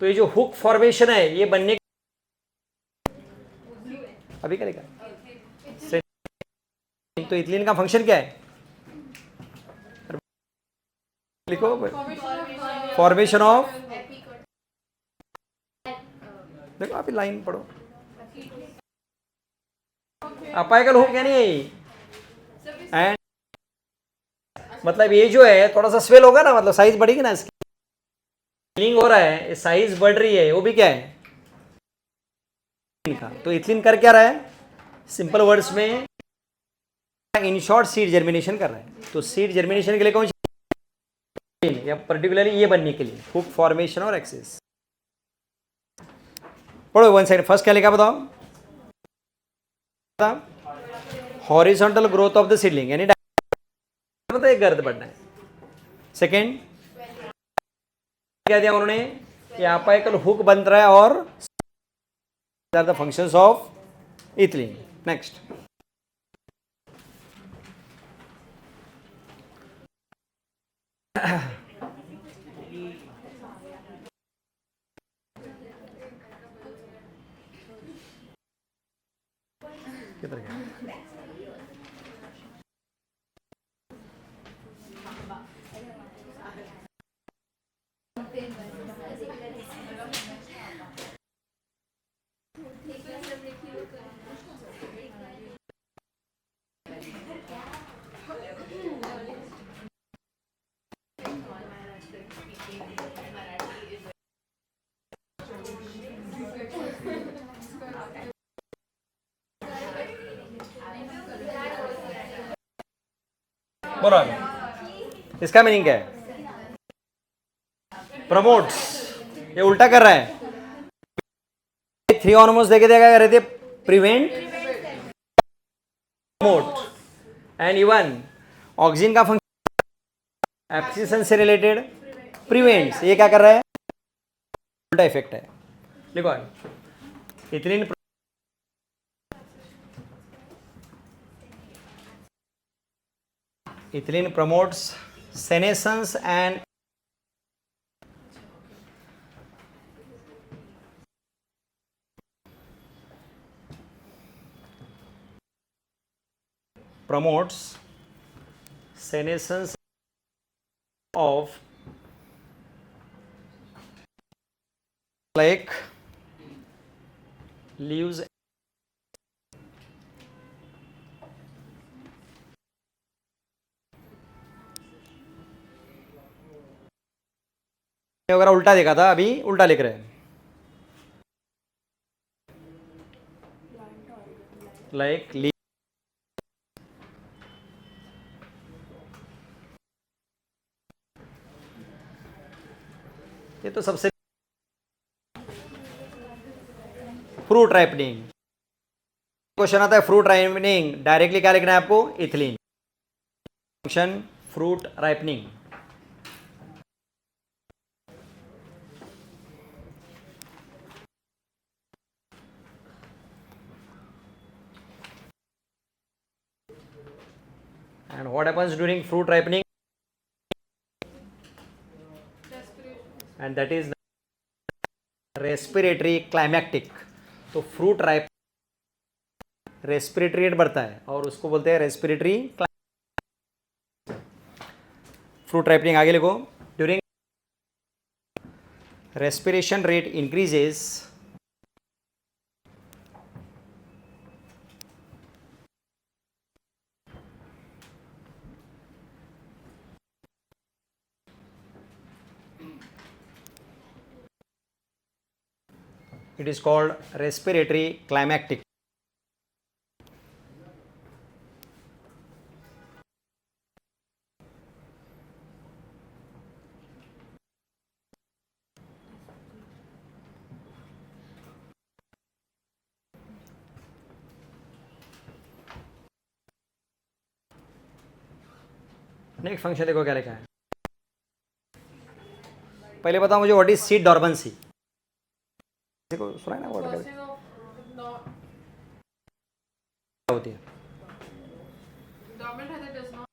तो ये जो हुक फॉर्मेशन है ये बनने अभी करेगा। तो इथिलीन का फंक्शन क्या है? लिखो, फॉर्मेशन ऑफ, देखो आप लाइन पढ़ो। अपाइकल हुक यानी एंड मतलब ये जो है थोड़ा सा स्वेल होगा ना, मतलब साइज बढ़ेगी ना, इसकी स्वेलिंग हो रहा है, साइज बढ़ रही है, वो भी क्या है? इनका। तो इथिलीन कर क्या रहा है? सिंपल वर्ड्स में इन शॉर्ट सीड जर्मिनेशन कर रहा है। तो सीड जर्मिनेशन के लिए कौन सी या पर्टिकुलरली ये बनने के लिए हुक फॉर्मेशन और एक्सेस। पढ़ो वन साइड। फर्स्ट क्या लिखा बताओ? Horizontal growth of the seedling यानी मतलब एक गर्द बढ़ना है। सेकेंड क्या दिया उन्होंने? ये अपाइकल हुक बन रहा है और are the functions of ethylene. Next किधर गया? बोलो इसका मीनिंग क्या है? प्रमोट्स, ये उल्टा कर रहा है। 3 ऑर्मोन्स देके क्या कर रहे थे? Prevent, promote and even auxin का फंक्शन एब्सिशन से रिलेटेड प्रिवेंट्स। ये क्या कर रहा है? उल्टा इफेक्ट है। देखो ethylene Ethylene promotes senescence and promotes senescence of like leaves वगैरह उल्टा देखा था, अभी उल्टा लिख रहे हैं. लाइक ये तो सबसे फ्रूट राइपनिंग. क्वेश्चन आता है फ्रूट राइपनिंग, डायरेक्टली क्या लिखना है आपको? Ethylene. Function fruit ripening. And what happens during fruit ripening? And that is respiratory climactic. तो फ्रूट राइप रेस्पिरेटरी रेट बढ़ता है और उसको बोलते हैं रेस्पिरेटरी. फ्रूट राइपनिंग आगे लिखो. During respiration rate increases it is called respiratory climactic. Next function देखो क्या लिखा है. पहले बताओ मुझे व्हाट इज सीड डॉर्मेंसी. देखो सुना है ना वर्ड क्या होती है. Dormant है that does not.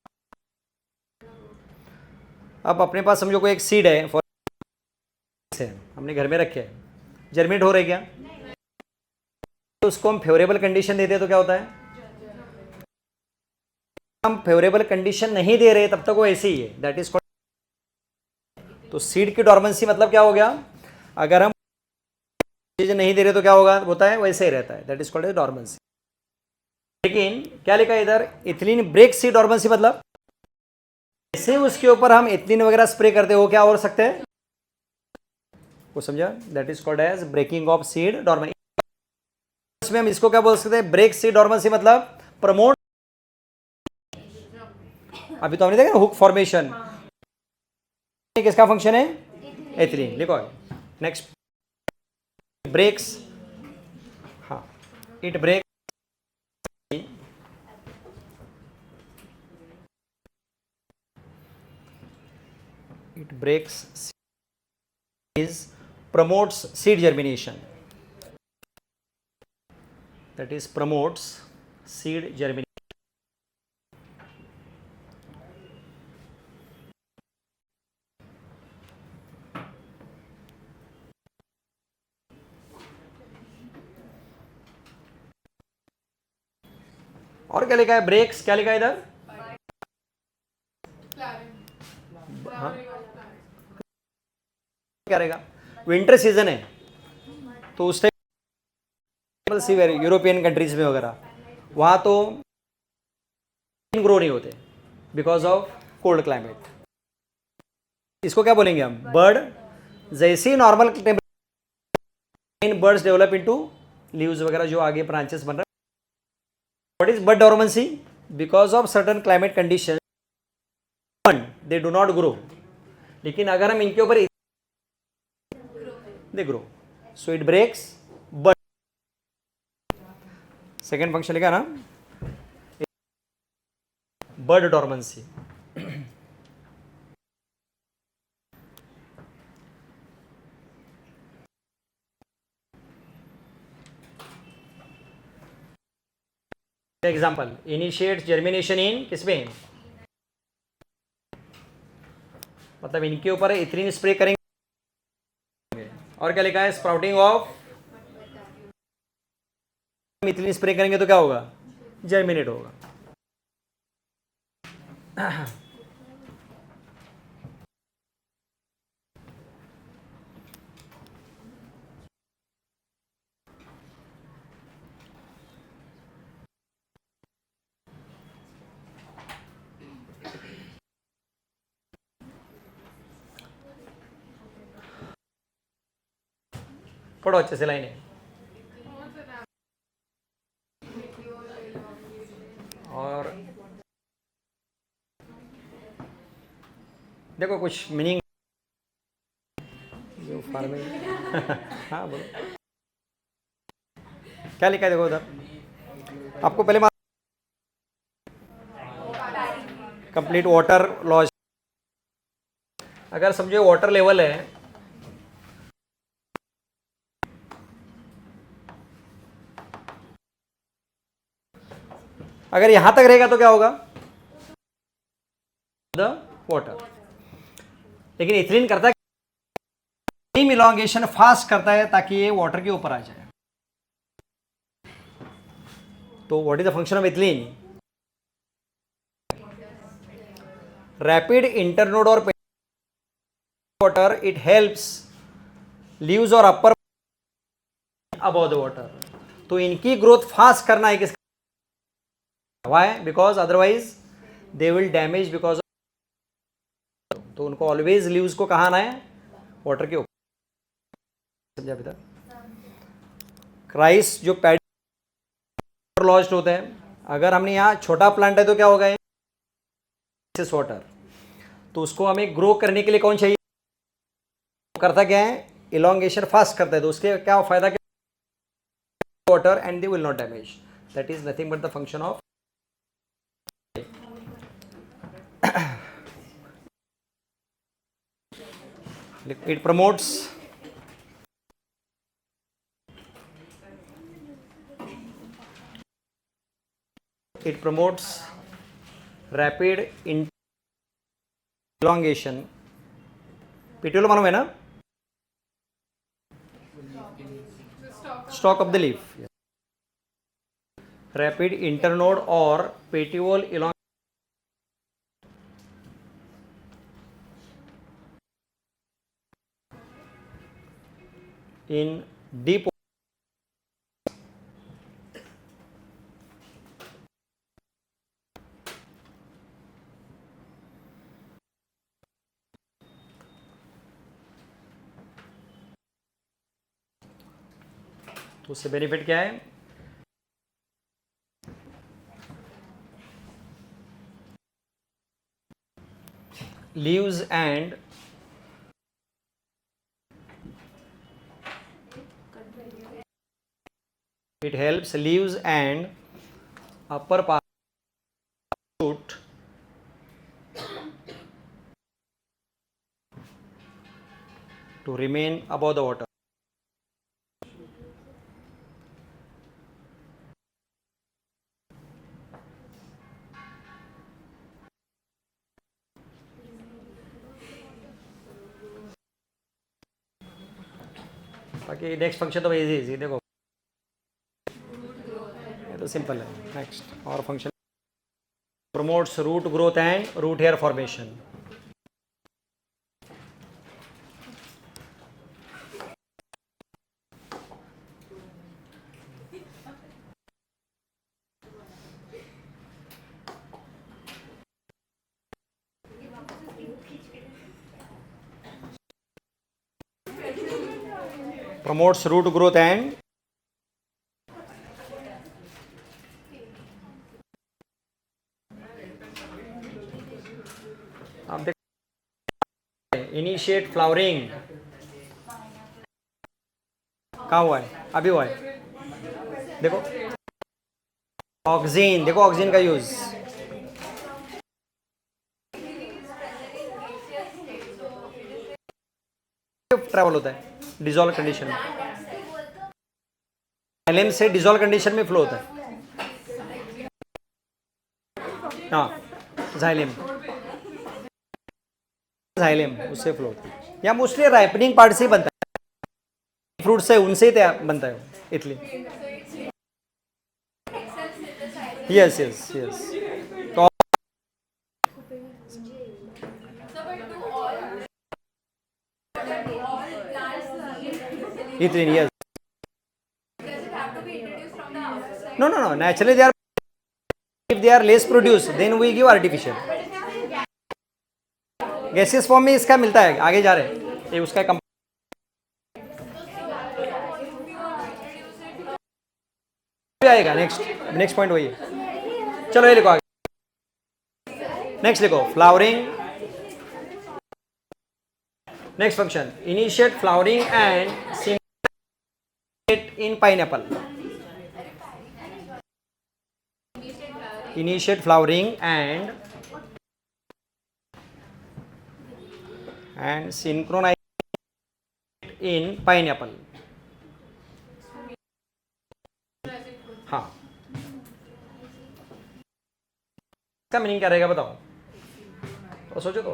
अब अपने पास समझो कोई एक सीड है, फॉर हमने घर में रखे है, जर्मिनेट हो रही क्या? तो उसको हम फेवरेबल कंडीशन देते हैं तो क्या होता है? हम फेवरेबल कंडीशन नहीं दे रहे तब तक वो ऐसे ही है. That is called. तो सीड की डॉर्मेंसी मतलब क्या हो गया? अगर हम चीज नहीं दे रहे तो क्या होगा? होता है वैसे ही रहता है. That is called dormancy. लेकिन क्या लिखा है इधर? इथिलीन ब्रेक सीड डॉर्मेंसी मतलब जैसे उसके ऊपर हम इथिलीन वगैरह स्प्रे करते हो क्या हो सकते हैं? वो समझा? That is called as breaking of seed dormancy. इसमें हम इसको क्या बोल सकते हैं? ब्रेक सीड डॉर्मेंसी मतलब प्रमोट. अभी तो हमने देखा ना हुक फॉर्मेशन. किसका फंक्शन है? एथिलीन. लिखो नेक्स्ट. ब्रेक्स. हाँ, it break it breaks is promotes seed germination. That is promotes seed germination. और क्या लिखा है? ब्रेक्स. क्या लिखा है इधर? क्या रहेगा? विंटर सीजन है तो उस टाइम सीवियर यूरोपियन कंट्रीज में वगैरह वहाँ तो ग्रो नहीं होते बिकॉज ऑफ कोल्ड क्लाइमेट. इसको क्या बोलेंगे हम? बर्ड. जैसे ही normal temperature birds develop into leaves वगैरह जो आगे ब्रांचेस बन रहे हैं. What is bird dormancy? Because of certain climate condition they do not grow. लेकिन अगर हम इनके ऊपर they grow, so it breaks. But second function लिखा ना, bird dormancy. Example initiate germination इन किसमें? मतलब इनके ऊपर इथिलीन स्प्रे करेंगे. और क्या लिखा है? Sprouting of. इथिलीन स्प्रे करेंगे तो क्या होगा? जर्मिनेट होगा. पढ़ो अच्छे से लाइनें। और देखो कुछ मीनिंग जो फार्मिंग हाँ बोलो क्या लिखा है, देखो उधर आपको पहले कंप्लीट वाटर लॉज। अगर समझो वाटर लेवल है, अगर यहां तक रहेगा तो क्या होगा, द वाटर। लेकिन इथिलीन करता है, बीम इलॉन्गेशन फास्ट करता है ताकि ये वाटर के ऊपर आ जाए। तो what is the function of ethylene? Rapid internode और वाटर, इट हेल्प्स लीव्स और अपर अबव द वाटर। तो इनकी ग्रोथ फास्ट करना है किसका? Why? Because otherwise they will damage because. तो उनको ऑलवेज लीव्स को कहाँ आना है? वाटर के ऊपर। समझा पिता? राइस जो पैडी लॉस्ट होते हैं, अगर हमने यहाँ छोटा प्लांट है तो क्या होगा? वाटर। तो उसको हमें ग्रो करने के लिए कौन चाहिए? करता क्या है? इलॉन्गेशन फास्ट करता है। तो उसके क्या फायदा? Water and they will not damage. That is nothing but the function of. It promotes rapid elongation. Petiole मालूम है ना? Stock of the leaf. Rapid internode और पेटियोल इलॉन्गेशन in deep। तो उससे बेनिफिट क्या है? Leaves and it helps leaves and upper part shoot to remain above the water. बाकी next function तो इजी इजी देखो, तो सिंपल है। नेक्स्ट और function promotes root growth and root hair formation. Promotes root growth and initiate flowering. कहाँ हुआ है? अभी हुआ है। देखो ऑक्सीन, देखो ऑक्सीन का यूज ट्रैवल होता है डिजॉल्व कंडीशन में। एलएम से डिजॉल्व कंडीशन में फ्लो होता है। हाँ जाइलेम, जाइलेम उससे फ्लो होता है। या मोस्टली राइपनिंग पार्ट से ही बनता है, फ्रूट से उनसे ही तैयार बनता है इटली। Yes yes yes. तो इथलीन yes. No, no, no. Naturally, they are. If they are less produced, then we give artificial. Gaseous form में इसका मिलता है, आगे जा रहे हैं ये उसका भी आएगा। नेक्स्ट पॉइंट वही है। चलो ये लिखो आगे, नेक्स्ट लिखो flowering. Next function initiate flowering and synchronize in pineapple. Initiate flowering and synchronize in pineapple. हाँ, इसका मीनिंग क्या रहेगा बताओ, तो सोचो तो।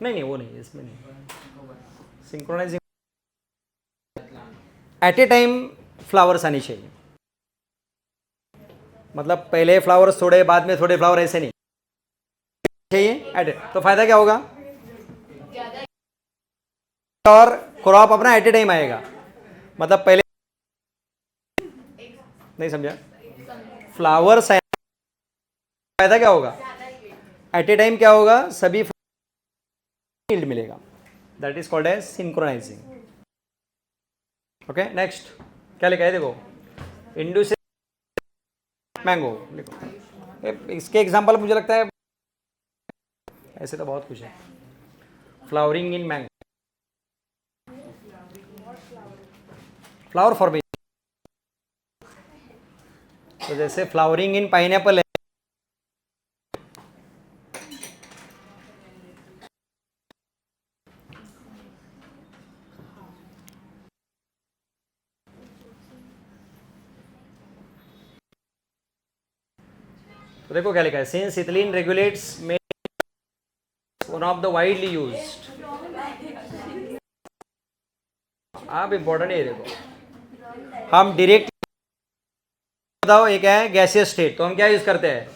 नहीं वो नहीं, इसमें नहीं। Synchronizing at a time flowers आनी चाहिए, मतलब पहले फ्लावर्स थोड़े, बाद में थोड़े फ्लावर, ऐसे नहीं चाहिए एट ए। तो फायदा क्या होगा, और क्रॉप अपना एट ए टाइम आएगा, मतलब पहले नहीं समझा, फ्लावर्स फायदा क्या होगा, एट ए टाइम क्या होगा, सभी फील्ड मिलेगा। That is called as synchronizing. Okay next क्या लिखा है देखो, इंड्यूस मैंगो लिखो। इसके एग्जांपल मुझे लगता है, ऐसे तो बहुत कुछ है। Flowering in mango, flower formation, तो जैसे फ्लावरिंग इन पाइनएप्पल है, तो देखो क्या लिखा है, सिंस इथिलीन रेगुलेट्स में one of the widely used. आप इंपॉर्टेंट है देखो, हम डायरेक्ट बताओ, एक है गैसियस स्टेट, तो हम क्या यूज करते हैं,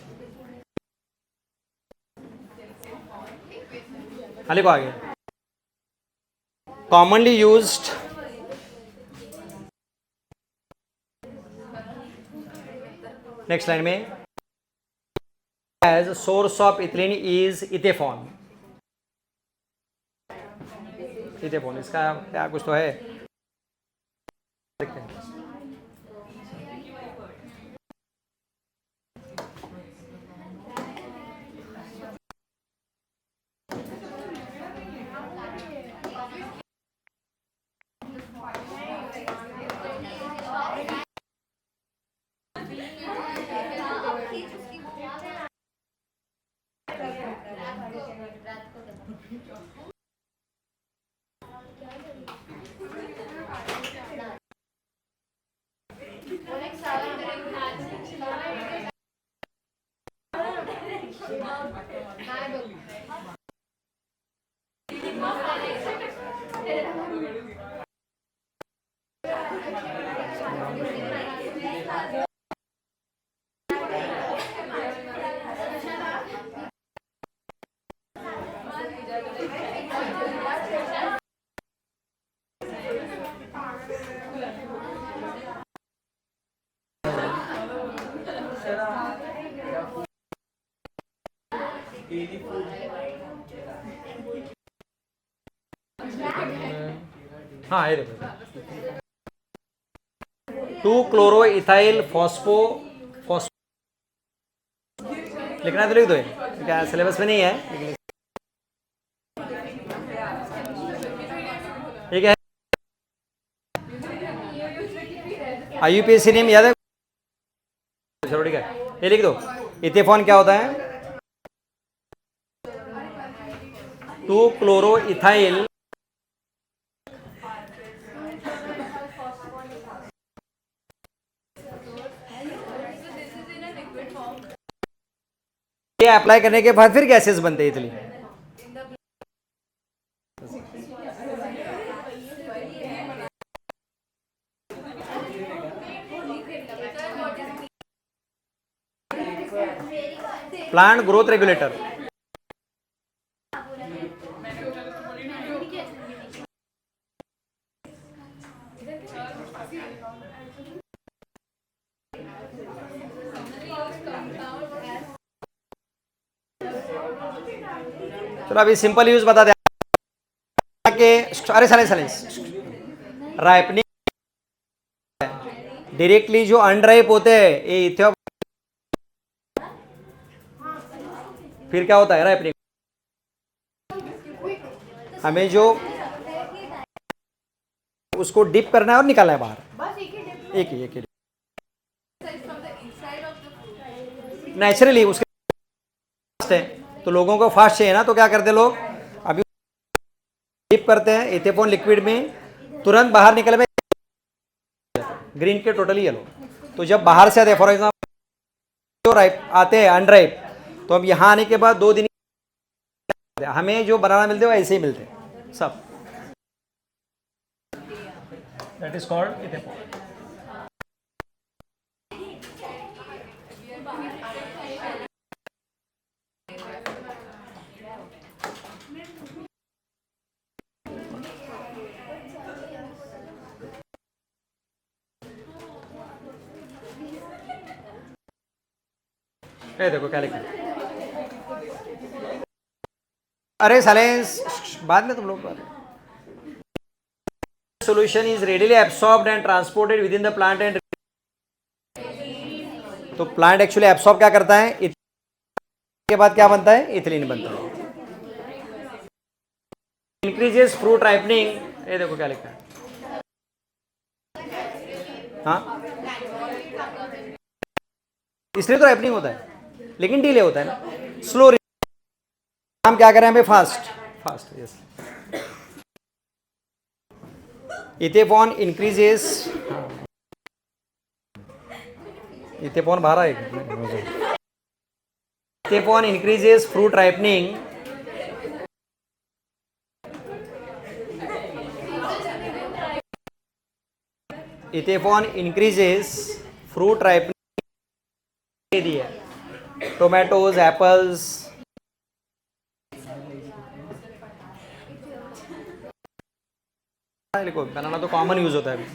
हाँ लिखो आगे, कॉमनली यूज्ड नेक्स्ट लाइन में as source of ethylene is इथेफॉन। इथेफॉन इसका क्या कुछ तो है, देखते हैं। हाँ ये देखो, 2 क्लोरो फॉस्फो लिखना है तो लिख दो, क्या सिलेबस में नहीं है लेकिन ठीक है। IUPAC नेम याद है, चलो ठीक है, ये लिख दो। इथेफॉन क्या होता है, 2 क्लोरो इथाइल ये अप्लाई करने के बाद फिर गैसेस बनते हैं इथलीन। प्लांट ग्रोथ रेगुलेटर, चलो अभी सिंपल यूज बता दें, के अरे साले राइपनिंग डायरेक्टली जो अनराइप होते हैं ये इथियोप, फिर क्या होता है राइपनिंग, हमें जो उसको डिप करना है और निकालना है बाहर, एक ही From the inside of the fruit. Naturally उसके फास्ट है तो लोगों को फास्ट चाहिए ना, तो क्या करते लोग अभी डिप करते हैं इथेफॉन लिक्विड में, तुरंत बाहर निकले में ग्रीन के टोटली येलो। तो जब बाहर से आते हैं फॉर एग्जाम्पल जो राइप आते हैं अनराइप, तो अब यहाँ आने के बाद 2 दिन हमें जो बनाना मिलते हैं वो ऐसे ही मिलते हैं सब। That is called ethephon. ये देखो क्या लिखा है। अरे साले बाद में तुम लोग solution is readily absorbed and transported within the plant and तो प्लांट एक्चुअली एब्सॉर्ब क्या करता है, के बाद क्या बनता है, इथिलीन बनता है। इंक्रीजेस फ्रूट राइपनिंग, ये देखो क्या लिखा है, हाँ इसलिए तो राइपनिंग होता है लेकिन डिले होता है ना, स्लो। हम क्या करें हमें fast yes. Ethephon increases, ethephon बाहर आएगा, ethephon increases fruit ripening, ethephon increases fruit ripening, tomatoes apples, देखो बनाना तो कॉमन यूज होता है अभी,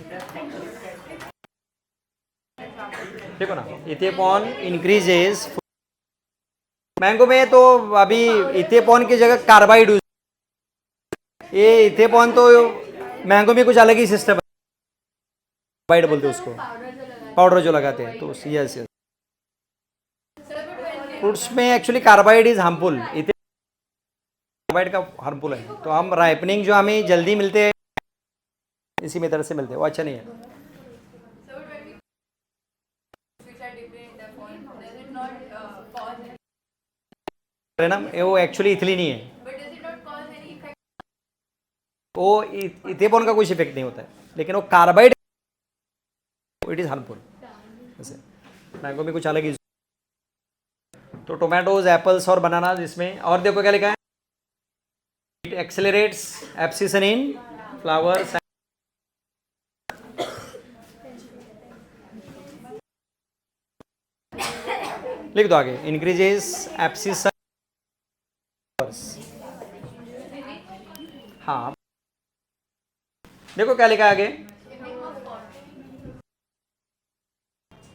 देखो ना इथेफॉन इंक्रीजेस। मैंगो में तो अभी इथेफॉन की जगह कार्बाइड यूज, ये इथेफॉन तो मैंगो में कुछ अलग ही सिस्टम है, कार्बाइड बोलते हैं उसको, पाउडर जो लगाते हैं, तो यस यस। फ्रूट्स में actually carbide is harmful, carbide का हार्मफुल है, तो हम राइपनिंग जो हमें जल्दी मिलते हैं इसी में तरह से मिलते हैं, वो अच्छा नहीं है। So when we which are different in the form, does it not cause any, है ना, वो एक्चुअली इथिलीन ही है, but does it not cause any effect? वो इथेफॉन का कुछ इफेक्ट नहीं होता है, लेकिन वो कार्बाइड इट इज हार्मफुल। ऐसे मैंगो में कुछ अलग ही, तो टोमेटोज एप्पल्स और बनाना इसमें, और देखो क्या लिखा है, it accelerates abscission in flowers, लिख दो आगे, इंक्रीजेस एब्सिशन, हाँ देखो क्या लिखा है आगे,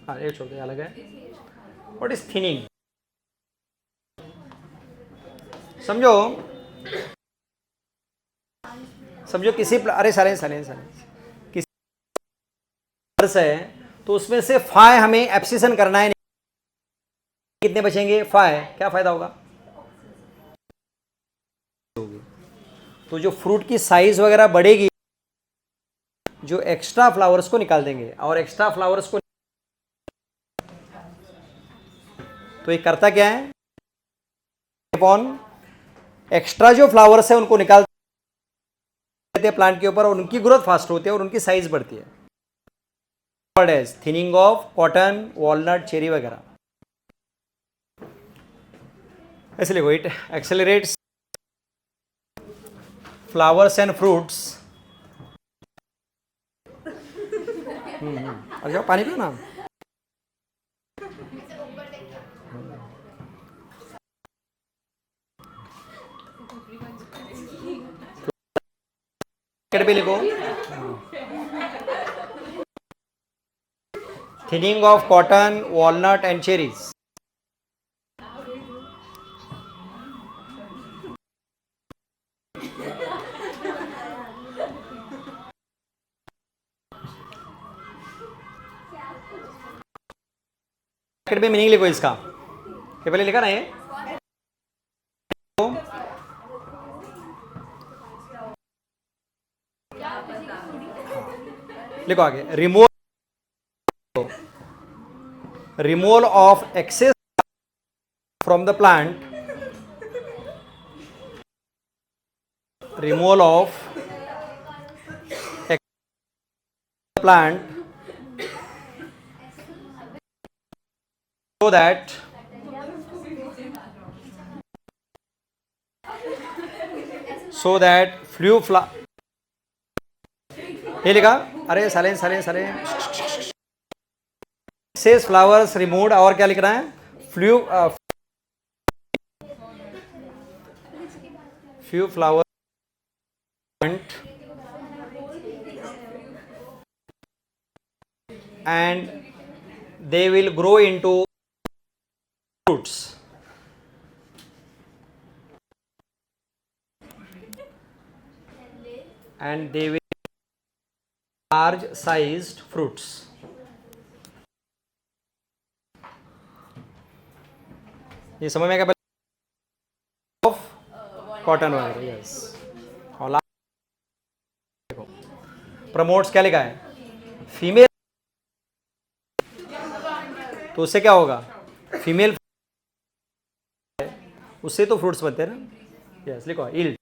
हाँ ये छोड़ दे, अलग है। व्हाट इज थिनिंग, समझो किसी अरे सारे किसी है तो उसमें से फाइ हमें एब्सिशन करना है, कितने बचेंगे, फाइ, क्या फायदा होगा, तो जो फ्रूट की साइज वगैरह बढ़ेगी, जो एक्स्ट्रा फ्लावर्स को निकाल देंगे, और एक्स्ट्रा फ्लावर्स को तो ये करता क्या है, एक्स्ट्रा जो फ्लावर्स है उनको निकाल देते हैं प्लांट के ऊपर, और उनकी ग्रोथ फास्ट होती है और उनकी साइज बढ़ती है। Thinning of cotton, walnut, cherry वगैरह, ऐसे लिखो, it accelerates flowers and fruits. अच्छा पानी पियो ना, भी लिखो, thinning of cotton, walnut and cherries. Bracket में मीनिंग लिखो इसका, ये पहले लिखा ना ये लिखो आगे, removal of excess from the plant, removal of plant so that फ्लू ये लिखा, अरे साले सेस फ्लावर्स रिमूव्ड, और क्या लिख रहा है, flu flower and they will grow into fruits. And they will be large sized fruits. ये समझ में क्या ऑफ कॉटन वगैरह, यस। और प्रमोट्स क्या लिखा है, फीमेल, तो उससे क्या होगा, फीमेल उससे तो फ्रूट्स बनते हैं ना, यस लिखो, यील्ड।